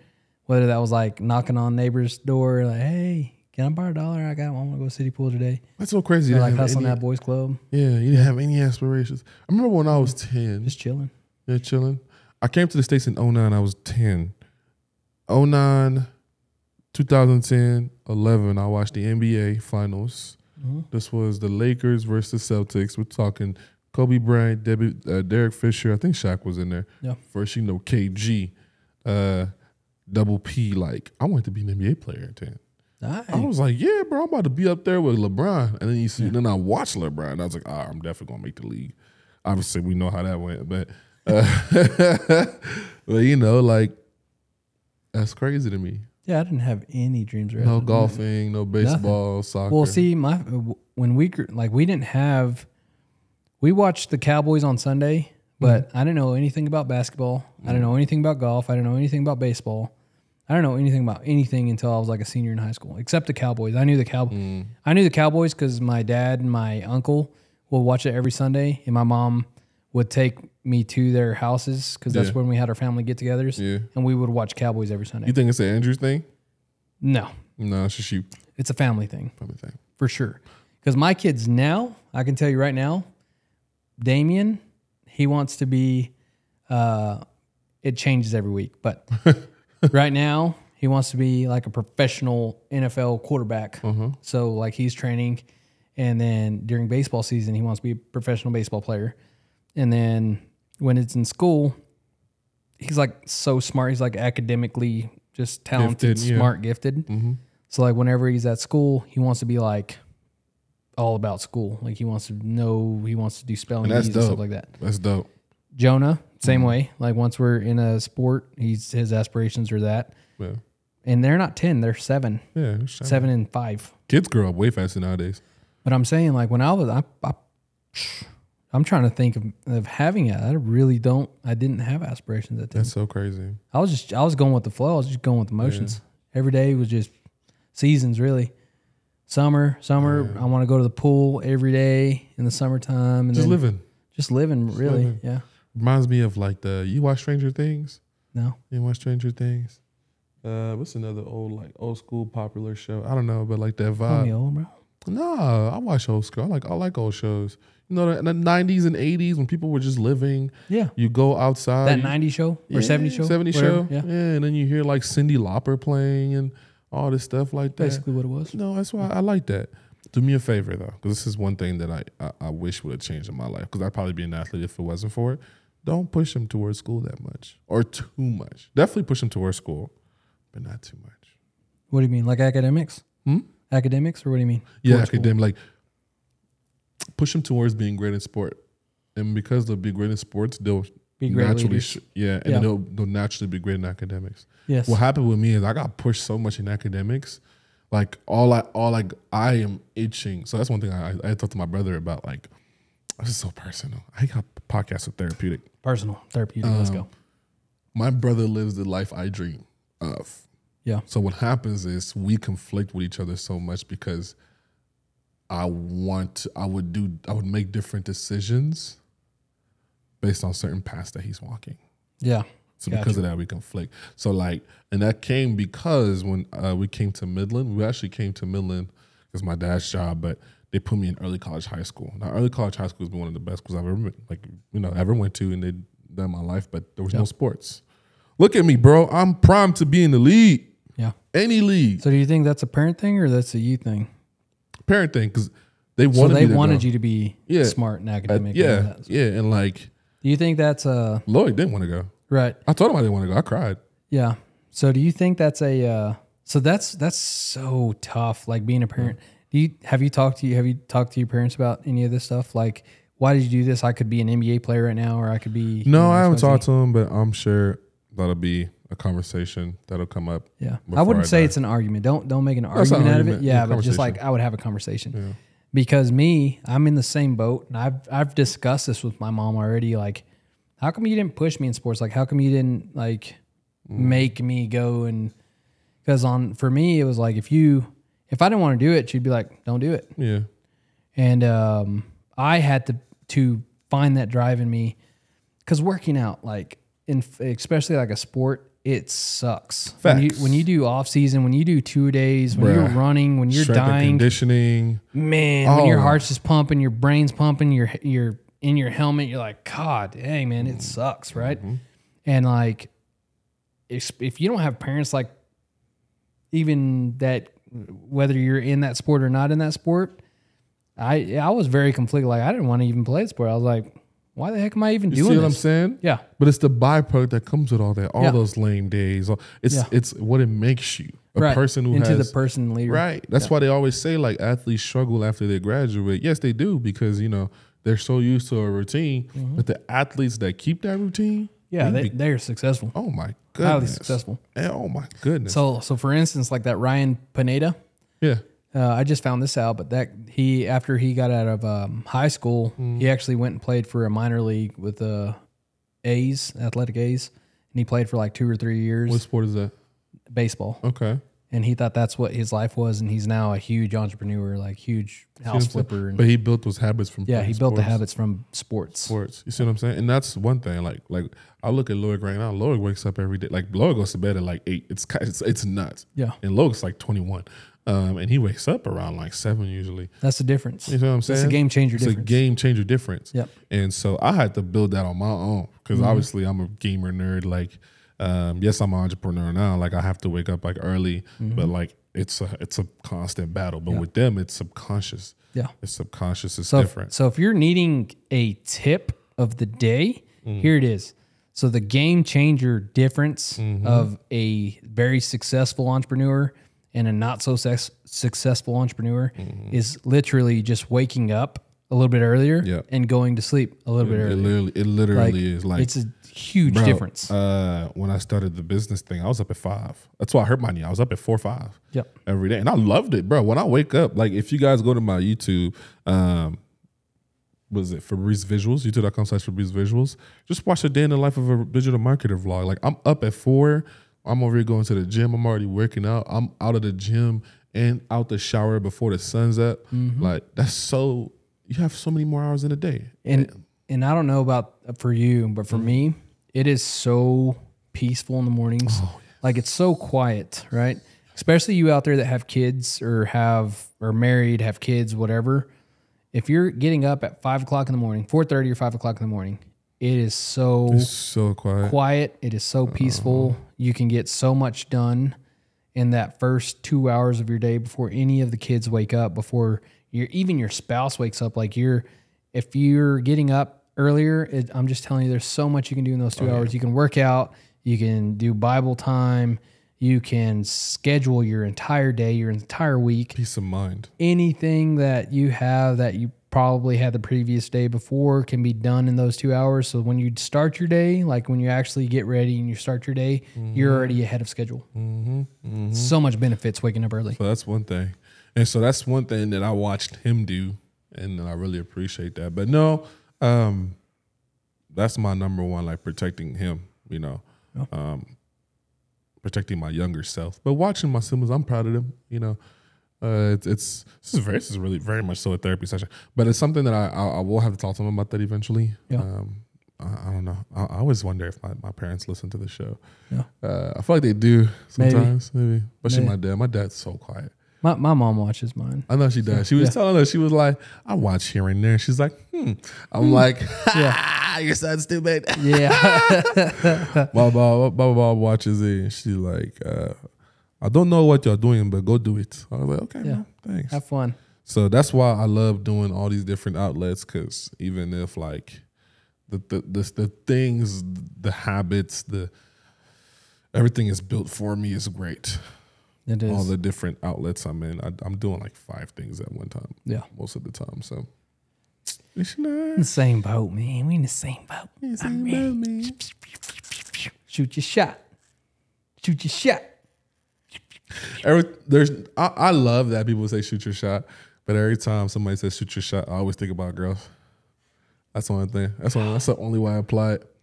Whether that was like knocking on neighbor's door, like, hey, can I borrow $1? I want to go to city pool today. That's so crazy. Or to like have hustling any- at boys club, Yeah, you didn't have any aspirations. I remember when I was 10. just chilling. Yeah, chilling. I came to the States in 09. I was 10. 09, 2010, 11, I watched the NBA Finals. This was the Lakers versus Celtics. We're talking Kobe Bryant, Derek Fisher. I think Shaq was in there. Yeah. First, KG, Double P. Like, I wanted to be an NBA player at 10. I was like, yeah, bro, I'm about to be up there with LeBron. And then you see, then I watched LeBron. And I was like, I'm definitely going to make the league. Obviously, we know how that went. But, but like, that's crazy to me. Yeah, I didn't have any dreams. No golfing, no baseball, soccer. Well, see, when we didn't have, we watched the Cowboys on Sunday, but I didn't know anything about basketball. I didn't know anything about golf. I didn't know anything about baseball. I didn't know anything about anything until I was like a senior in high school, except the Cowboys. I knew the Cowboys because my dad and my uncle would watch it every Sunday, and my mom would take me to their houses because that's when we had our family get-togethers, and we would watch Cowboys every Sunday. You think it's an Andrews thing? No, No, it's just you. it's a family thing. Family thing. For sure. Because my kids now, I can tell you right now, Damien, he wants to be, it changes every week, but right now he wants to be like a professional NFL quarterback. So like he's training, and then during baseball season, he wants to be a professional baseball player. And then when it's in school, he's like so smart. He's like academically just talented, Gifted, smart, gifted. So like whenever he's at school, he wants to be like all about school. Like he wants to know, he wants to do spelling bees and stuff like that. That's dope. Jonah, same way. Like once we're in a sport, his aspirations are that. Yeah. And they're not 10, they're 7. Yeah. 7 and 5. Kids grow up way faster nowadays. But I'm saying like when I was, I'm trying to think of having it. I didn't have aspirations at 10. That's so crazy. I was going with the flow. I was just going with the motions. Every day was just seasons really. Summer, I want to go to the pool every day in the summertime. And just living, really. living. Yeah. Reminds me of like you watch Stranger Things? No. You watch Stranger Things? What's another old school popular show? I don't know, but like that Call me vibe. old, bro. No, I watch old school. I like old shows. You know, in the 90s and 80s when people were just living. Yeah. You go outside. That 90s show or 70s show? 70s Whatever. show. Yeah. And then you hear like Cyndi Lauper playing and all this stuff like that. Basically what it was. No, that's why I like that. Do me a favor though, because this is one thing that I wish would have changed in my life. Because I'd probably be an athlete if it wasn't for it. Don't push him towards school that much or too much. Definitely push him towards school, but not too much. What do you mean? Like academics? Academics, or what do you mean? Yeah, Towards academic. Like push them towards being great in sport, and because they'll be great in sports, they'll Be great naturally, leaders. and then they'll naturally be great in academics. Yes. What happened with me is I got pushed so much in academics, like I am itching. So that's one thing I talked to my brother about. Like, this is so personal. I got podcasts with therapeutic. Personal, therapeutic. Let's go. My brother lives the life I dream of. Yeah. So what happens is we conflict with each other so much because I would make different decisions based on certain paths that he's walking. Yeah. So because of that, we conflict. So like, and that came because when we came to Midland, we actually came to Midland because my dad's job, but they put me in early college high school. Now, early college high school has been one of the best schools I've ever went to, and they'd done my life, but there was no sports. Look at me, bro. I'm primed to be in the league. Yeah. Any league. So do you think that's a parent thing or that's a you thing? Parent thing, because they wanted you to be smart and academic. And like, do you think that's a Lloyd didn't want to go. right? I told him I didn't want to go. I cried. Yeah. So do you think that's a so that's so tough, like being a parent. Have you talked to your parents about any of this stuff? Like, why did you do this? I could be an NBA player right now, or I could be. No, I haven't talked to them, but I'm sure that'll be a conversation that'll come up. Yeah, I wouldn't say it's an argument. Don't make an argument out of it. Yeah, but just like I would have a conversation. Yeah. Because I'm in the same boat, and I've discussed this with my mom already. Like, how come you didn't push me in sports? Like, how come you didn't like make me go? And because for me, it was like if I didn't want to do it, she'd be like, "Don't do it." Yeah. And I had to find that drive in me, because working out, like especially like a sport, it sucks. Facts. When you do off season, when you do 2 days, when you're running, when you're strength and dying, conditioning, man, when your heart's just pumping, your brain's pumping, you're in your helmet, you're like, God dang, man, it sucks, right? And like, if you don't have parents like even that, whether you're in that sport or not in that sport, I was very conflicted. Like, I didn't want to even play the sport. I was like, why the heck am I even doing this? You see what I'm saying? Yeah. But it's the byproduct that comes with all that, all those lame days. It's what it makes you. A person who into the person leader. Right. That's why they always say like athletes struggle after they graduate. Yes, they do, because they're so used to a routine. But the athletes that keep that routine, they're successful. Oh my goodness. Highly successful. Oh my goodness. So for instance, like that Ryan Pineda. Yeah. I just found this out, but after he got out of high school, he actually went and played for a minor league with the Athletic A's, and he played for like 2 or 3 years. What sport is that? Baseball. Okay. And he thought that's what his life was, and he's now a huge entrepreneur, like huge house flipper. But he built those habits from he built the habits from sports. You see what I'm saying? And that's one thing. Like I look at Lloyd right now. Lloyd wakes up every day. Like Lloyd goes to bed at like 8. It's nuts. Yeah. And Lloyd's like 21. And he wakes up around like 7 usually. That's the difference. You know what I'm saying? It's a game changer difference. It's a game changer difference. Yep. And so I had to build that on my own, because obviously I'm a gamer nerd. Like, yes, I'm an entrepreneur now. Like, I have to wake up like early, but like it's a constant battle. But with them, it's subconscious. Yeah. It's subconscious. It's different. So if you're needing a tip of the day, here it is. So the game changer difference of a very successful entrepreneur and a not so successful entrepreneur is literally just waking up a little bit earlier and going to sleep a little bit earlier. It literally is like, it's a huge difference. When I started the business thing, I was up at 5. That's why I hurt my knee. I was up at 4 or 5 every day, and I loved it, bro. When I wake up, like if you guys go to my YouTube, was it Fabrice Visuals? YouTube.com/Fabrice Visuals. Just watch a day in the life of a digital marketer vlog. Like, I'm up at 4. I'm over here going to the gym. I'm already working out. I'm out of the gym and out the shower before the sun's up, like that's so, you have so many more hours in a day. And I don't know about for you, but for me, it is so peaceful in the mornings. Oh, yes. Like it's so quiet, right? Especially you out there that have kids or married, have kids, whatever. If you're getting up at 5 o'clock in the morning, 4:30 or 5 o'clock in the morning, it is so quiet. It is so peaceful. You can get so much done in that first 2 hours of your day before any of the kids wake up, before even your spouse wakes up. Like if you're getting up earlier, I'm just telling you, there's so much you can do in those 2 hours. Yeah. You can work out, you can do Bible time, you can schedule your entire day, your entire week. Peace of mind. Anything that you have that you probably had the previous day before can be done in those 2 hours. So when you start your day, like when you actually get ready and you start your day, you're already ahead of schedule. So much benefits waking up early. So that's one thing. And so that's one thing that I watched him do, and I really appreciate that. But no, that's my number one, like protecting him, you know, protecting my younger self. But watching my siblings, I'm proud of them, you know. This is really very much so a therapy session, but it's something that I will have to talk to them about that eventually. Yeah. I don't know. I always wonder if my parents listen to the show. Yeah. I feel like they do sometimes, maybe. Especially my dad. My dad's so quiet. My mom watches mine. I know she does. She was telling us, she was like, I watch here and there. She's like, I'm like, your son's stupid. Yeah. my mom watches it, and she's like, I don't know what you're doing, but go do it. I was like, okay, Mom, thanks. Have fun. So that's why I love doing all these different outlets, because even if like the things, the habits, everything is built for me is great. It is. All the different outlets I'm in. I'm doing like 5 things at one time. Yeah. Most of the time. So it's in the same boat, man. We in the same boat. Man. Shoot your shot. Shoot your shot. I love that people say shoot your shot, but every time somebody says shoot your shot, I always think about girls. That's one thing. That's the only way I apply it.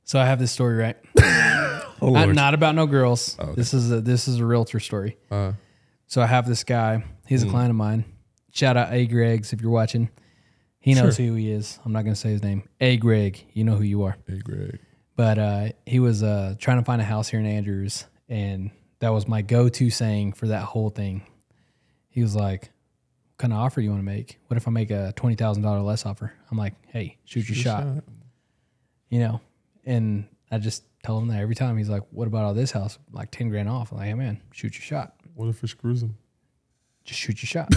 So I have this story, right? Not about no girls. Oh, okay. This is a realtor story. So I have this guy. He's a client of mine. Shout out A. Greggs if you're watching. He knows who he is. I'm not going to say his name. A. Greg. You know who you are. A. Greg. But he was trying to find a house here in Andrews, and that was my go-to saying for that whole thing. He was like, what kind of offer you want to make? What if I make a $20,000 less offer? I'm like, hey, shoot your shot. You know, and I just told him that every time. He's like, what about all this house? Like 10 grand off. I'm like, hey, man, shoot your shot. What if it screws him? Just shoot your shot.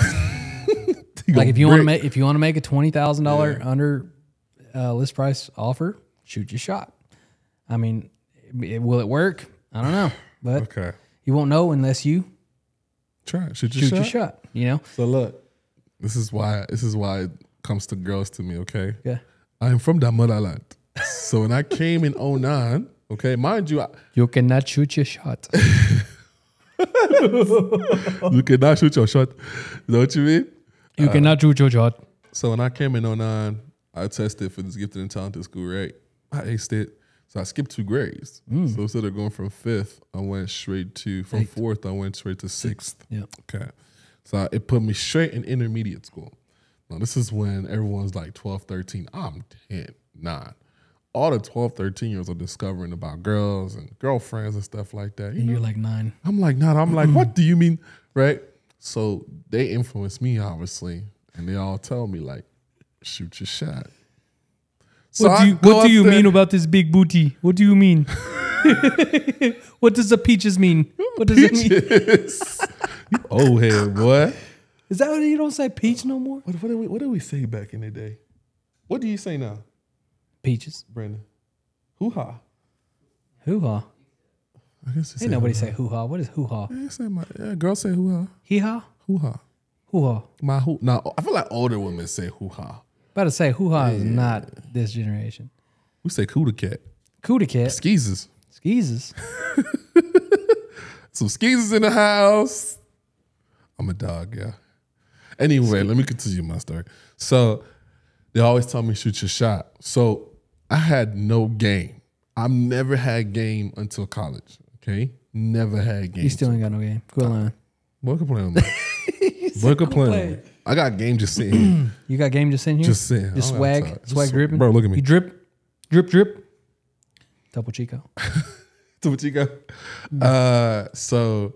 Like if you want to make a $20,000 under list price offer, shoot your shot. I mean, will it work? I don't know, but you won't know unless you try it. Shoot your shot. You know. So look, this is why it comes to girls to me. Okay. Yeah. I am from the motherland. So when I came in 2009, okay, mind you, you cannot shoot your shot. You cannot shoot your shot. You know what you mean? You cannot shoot your shot. So when I came in 2009, I tested for this gifted and talented school, right? I aced it. So I skipped 2 grades. So instead of going from 5th, I went straight to, from 4th, I went straight to 6th. Yeah. Okay. So it put me straight in intermediate school. Now this is when everyone's like 12, 13. I'm 10, 9. All the 12, 13-year-olds are discovering about girls and girlfriends and stuff like that. And you're like 9. I'm like 9. I'm like, what do you mean? Right? So they influence me, obviously. And they all tell me, like, shoot your shot. So what do you mean about this big booty? What do you mean? What does the peaches mean? What does it mean? You old head, boy. Is that what you don't say peach no more? What did we say back in the day? What do you say now? Peaches. Brandon. Hoo-ha. Hoo-ha. I guess ain't nobody say hoo-ha. What is hoo-ha? Girls say hoo-ha. Hee-ha? Hoo-ha. Hoo-ha. No, I feel like older women say hoo-ha. About to say hoo-ha is not this generation. We say cootie cat. Cootie cat. Skeezers. Skeezers. Some skeezers in the house. I'm a dog, yeah. Anyway, let me continue my story. So they always tell me shoot your shot. So I had no game. I've never had game until college. Okay, never had game. You still ain't got no game. Quit lying. Boy, quit playing with me. Boy, quit playing with me. I got game just sitting here. You got game just in here? Just sitting. Just swag dripping? Bro, look at me. You drip, drip, drip. Double Chico. Double Chico. So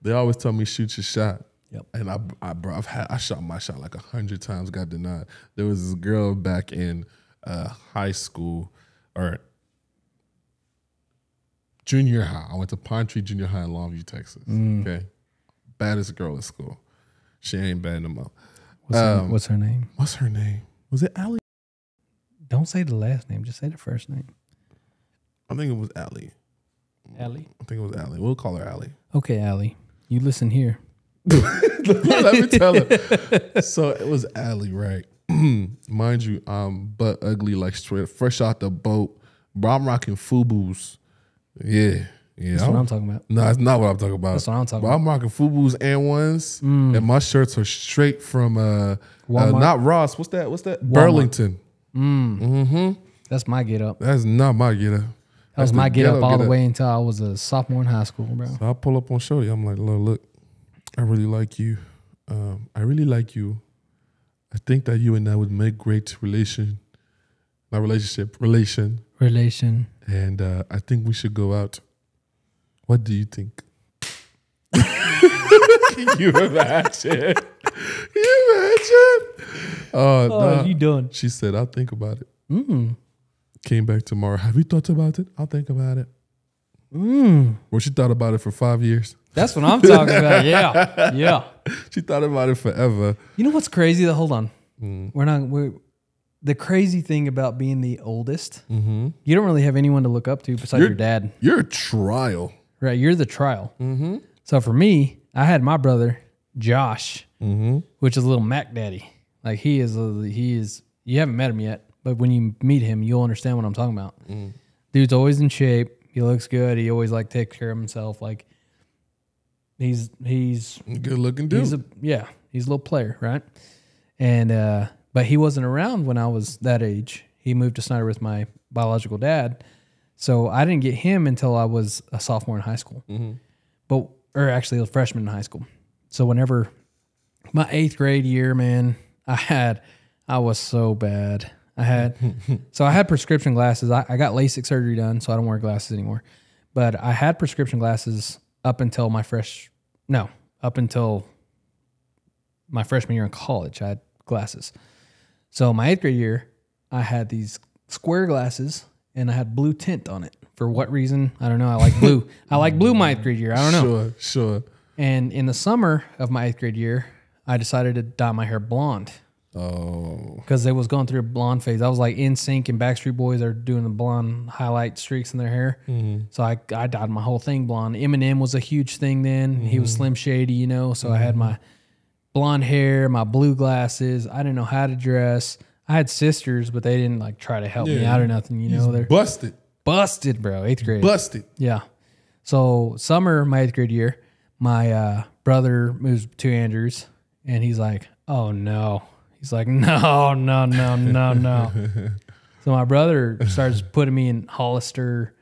they always tell me shoot your shot. Yep. And I shot my shot like 100 times, got denied. There was this girl back in high school or junior high. I went to Pine Tree Junior High in Longview, Texas. Okay. Baddest girl at school. She ain't bad no more. What's her name? What's her name? Was it Allie? Don't say the last name. Just say the first name. I think it was Allie. Allie? I think it was Allie. We'll call her Allie. Okay, Allie. You listen here. Let me tell her. So it was Allie, right? Mind you, butt ugly, like straight fresh out the boat. Bro, I'm rocking FUBUs. Yeah. That's what I'm talking about. No, that's not what I'm talking about. That's what I'm talking about. I'm rocking FUBUs and ones, and my shirts are straight from not Ross. What's that? Walmart. Burlington. That's my get up. That's not my get up. That was my get up all the way until I was a sophomore in high school, bro. So I pull up on Shorty. I'm like, look, I really like you. I really like you. I think that you and I would make great relation. And I think we should go out. What do you think? Can you imagine? Oh, no. You done? She said, I'll think about it. Came back tomorrow. Have you thought about it? I'll think about it. Well, she thought about it for 5 years. That's what I'm talking about. Yeah. She thought about it forever. You know what's crazy though? Hold on. The crazy thing about being the oldest, you don't really have anyone to look up to besides your dad. You're a trial. Right. You're the trial. So for me, I had my brother, Josh, which is a little Mac Daddy. Like he is, you haven't met him yet, but when you meet him, you'll understand what I'm talking about. Dude's always in shape. He looks good. He always like takes care of himself. Like he's a good looking dude. He's a little player, right? And but he wasn't around when I was that age. He moved to Snyder with my biological dad, so I didn't get him until I was a sophomore in high school, or actually a freshman in high school. So whenever my 8th grade year, man, I was so bad. I had prescription glasses. I got LASIK surgery done, so I don't wear glasses anymore. But I had prescription glasses up until my freshman year in college. I had glasses. So my 8th grade year, I had these square glasses and I had blue tint on it. For what reason? I don't know. I like blue. I like blue my 8th grade year. I don't know. Sure. And in the summer of my 8th grade year, I decided to dye my hair blonde. Oh. Because they was going through a blonde phase. I was like NSYNC and Backstreet Boys are doing the blonde highlight streaks in their hair. So I dyed my whole thing blonde. Eminem was a huge thing then. He was Slim Shady, you know. So I had my blonde hair, my blue glasses. I didn't know how to dress. I had sisters, but they didn't like try to help me out or nothing, you know. They're busted. Busted, bro. 8th grade. Busted. Yeah. So summer, my 8th grade year, my brother moves to Andrews, and he's like, oh, no. He's like, no. So my brother starts putting me in Hollister,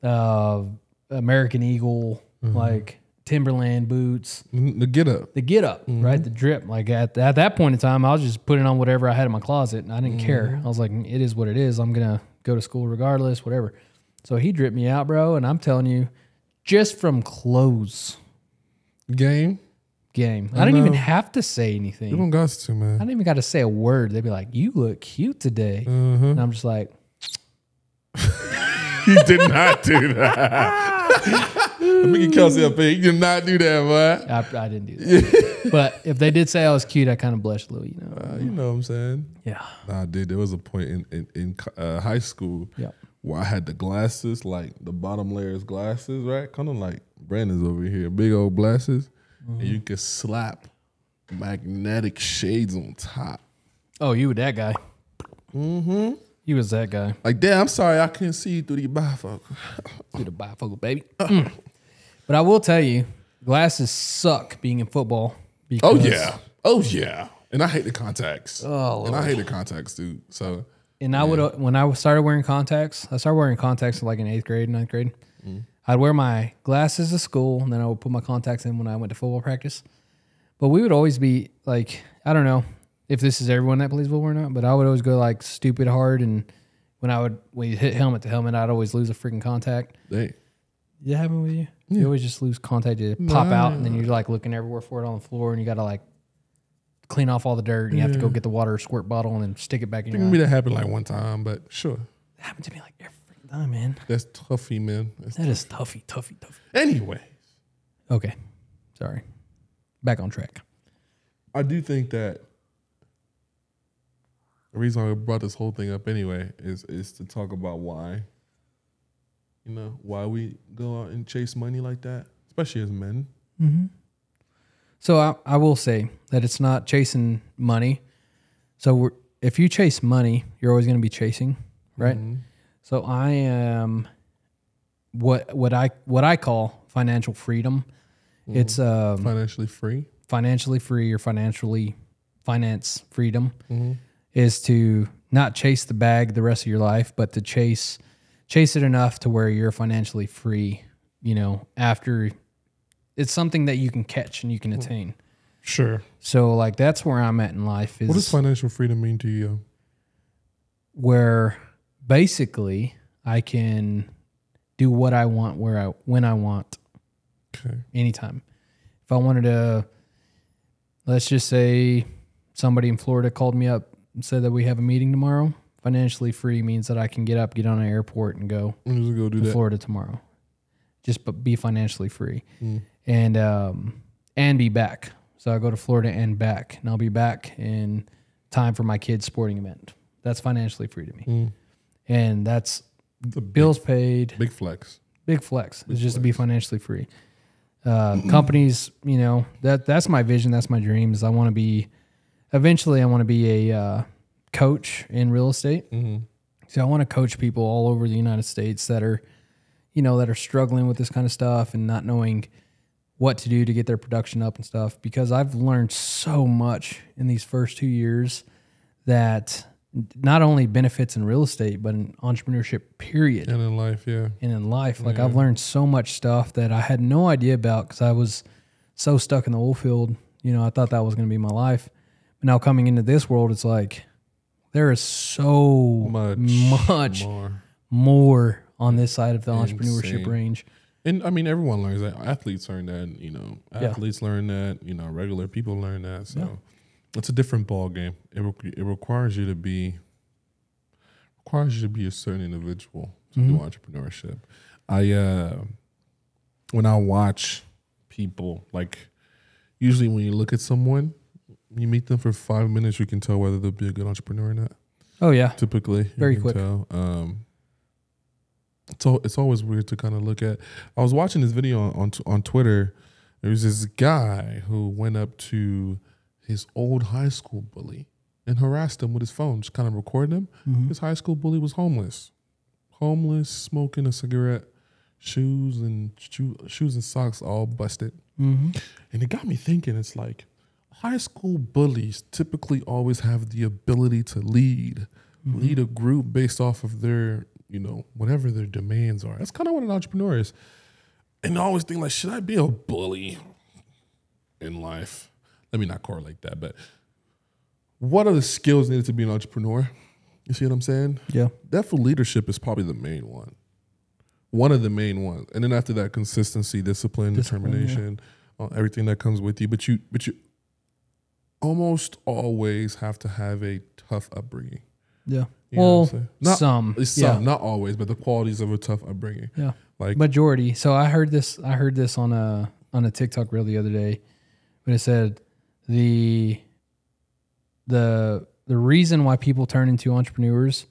American Eagle, like Timberland boots. The get up. Right? The drip. Like at that point in time, I was just putting on whatever I had in my closet, and I didn't care. I was like, it is what it is. I'm going to go to school regardless, whatever. So he dripped me out, bro, and I'm telling you, just from clothes. Game. I didn't even have to say anything. You don't got to, man. I didn't even got to say a word. They'd be like, you look cute today. And I'm just like. You did not do that. I'm making Kelsey up here. You did not do that, boy. I didn't do that. But if they did say I was cute, I kind of blushed a little, you know. You know what I'm saying? Yeah. Nah, dude, there was a point in high school where I had the glasses, like the bottom layers glasses, right? Kind of like Brandon's over here, big old glasses. And you could slap magnetic shades on top. Oh, you were that guy. You was that guy. Like, damn, I'm sorry I couldn't see you through the bifocal. Through the bifocal, baby. But I will tell you, glasses suck being in football. Oh, yeah. And I hate the contacts. And I hate the contacts, dude. So, and I would when I started wearing contacts, I started wearing contacts like in 8th grade, 9th grade. I'd wear my glasses to school, and then I would put my contacts in when I went to football practice. But we would always be like, I don't know if this is everyone that plays football or not, but I would always go like stupid hard, and when you hit helmet to helmet, I'd always lose a freaking contact. Dang. Did that happen with you? Yeah. You always just lose contact. You pop out, and then you're like looking everywhere for it on the floor, and you got to like clean off all the dirt, and you have to go get the water squirt bottle and then stick it back in your eye. Maybe that happened like one time, but sure. It happened to me like every freaking time, man. That's toughy, man. That is toughy. Anyway. Okay. Sorry. Back on track. I do think that the reason I brought this whole thing up anyway is to talk about why, why we go out and chase money like that, especially as men. Mm-hmm. So I will say that it's not chasing money. So if you chase money, you're always going to be chasing, right? Mm-hmm. So I am what I call financial freedom. Mm-hmm. It's financially free or finance freedom. Mm-hmm. Is to not chase the bag the rest of your life, but to chase it enough to where you're financially free, after it's something that you can catch and you can attain. Sure. So like that's where I'm at in life. What does financial freedom mean to you? Where basically I can do what I want when I want. Okay. Anytime. If I wanted to, let's just say somebody in Florida called me up and said that we have a meeting tomorrow. Financially free means that I can get up, get on an airport, and go to Florida tomorrow. Just be financially free, and be back. So I go to Florida and back, and I'll be back in time for my kid's sporting event. That's financially free to me, and that's bills paid. Big flex. It's just to be financially free. Companies, that's my vision. That's my dream. Is eventually I want to be a coach in real estate. Mm-hmm. So I want to coach people all over the United States that are struggling with this kind of stuff and not knowing what to do to get their production up and stuff. Because I've learned so much in these first 2 years that not only benefits in real estate, but in entrepreneurship, period. And in life, yeah. And in life. Like I've learned so much stuff that I had no idea about because I was so stuck in the oil field. I thought that was going to be my life. But now coming into this world, it's like there is so much more on this side of the entrepreneurship range. And I mean, everyone learns that. Athletes learn that, athletes learn that, regular people learn that. So it's a different ball game. It requires you to be a certain individual to do entrepreneurship. When I watch people, like usually when you look at someone, you meet them for 5 minutes, you can tell whether they'll be a good entrepreneur or not. Oh yeah. Typically. Very quick. Tell. So it's always weird to kind of look at. I was watching this video on Twitter. There was this guy who went up to his old high school bully and harassed him with his phone, just kind of recording him. Mm-hmm. His high school bully was homeless, smoking a cigarette, shoes and socks all busted. Mm-hmm. And it got me thinking, it's like high school bullies typically always have the ability to lead a group based off of their, whatever their demands are. That's kind of what an entrepreneur is. And I always think like, should I be a bully in life? Let me not correlate that, but what are the skills needed to be an entrepreneur? You see what I'm saying? Yeah. Definitely leadership is probably the main one. One of the main ones. And then after that, consistency, discipline, determination, everything that comes with you. But you almost always have to have a tough upbringing. Yeah. Some, not always, but the qualities of a tough upbringing. Yeah. Like majority. So I heard this on a TikTok reel the other day, but it said the reason why people turn into entrepreneurs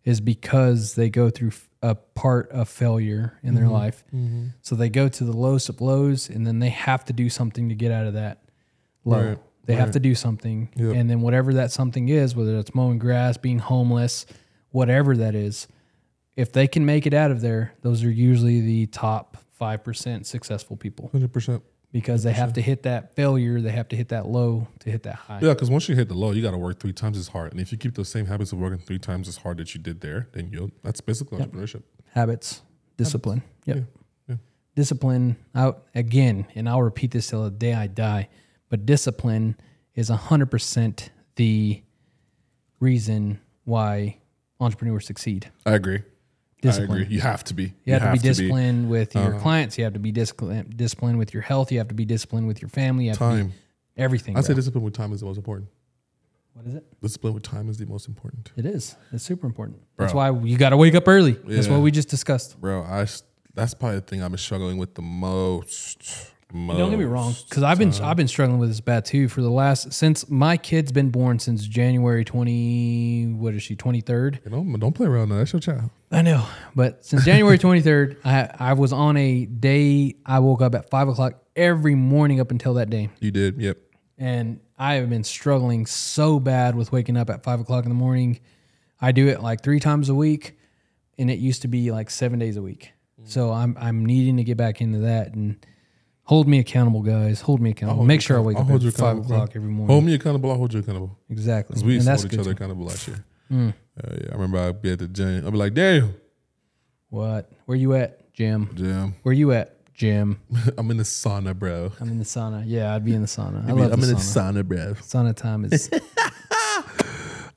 is because they go through a part of failure in their life. Mm-hmm. So they go to the lowest of lows, and then they have to do something to get out of that low. Right. They have to do something. Yep. And then whatever that something is, whether it's mowing grass, being homeless, whatever that is, if they can make it out of there, those are usually the top 5% successful people. 100%. Because they have to hit that failure, they have to hit that low to hit that high. Yeah, because once you hit the low, you got to work 3 times as hard. And if you keep those same habits of working 3 times as hard that you did there, then that's basically entrepreneurship. Habits, discipline. Yep. Yeah. discipline out again, and I'll repeat this till the day I die, but discipline is 100% the reason why entrepreneurs succeed. I agree. Discipline. I agree. You have to be. You have to be disciplined with your clients. You have to be disciplined with your health. You have to be disciplined with your family. You have to be everything. I say discipline with time is the most important. What is it? Discipline with time is the most important. It is. It's super important. That's why you got to wake up early. Yeah. That's what we just discussed. Bro, that's probably the thing I've been struggling with the most. Don't get me wrong, because I've been struggling with this bad too for the last, since my kid's been born since January 23rd. Don't play around now. That's your child. I know, but since January 23rd, I was on a day I woke up at 5 o'clock every morning up until that day. You did, yep. And I have been struggling so bad with waking up at 5 o'clock in the morning. I do it like 3 times a week, and it used to be like 7 days a week. So I'm needing to get back into that and hold me accountable, guys. Hold me accountable. Make sure I wake up at 5 o'clock every morning. Hold me accountable. I'll hold you accountable. Exactly. Because we used to hold each other accountable last year. Yeah, I remember I'd be at the gym. I'd be like, Daniel. What? Where you at, Jim? Jim. Where you at, Jim? I'm in the sauna, bro. I'm in the sauna. Yeah, I'd be in the sauna. I'm in the sauna, bro. Sauna time is...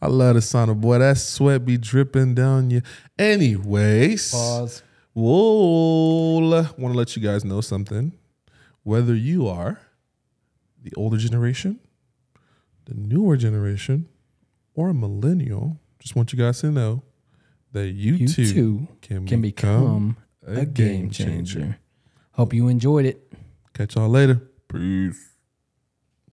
I love the sauna, boy. That sweat be dripping down you. Anyways. Pause. Whoa. Want to let you guys know something. Whether you are the older generation, the newer generation, or a millennial, just want you guys to know that you too can become a game changer. Hope you enjoyed it. Catch y'all later. Peace.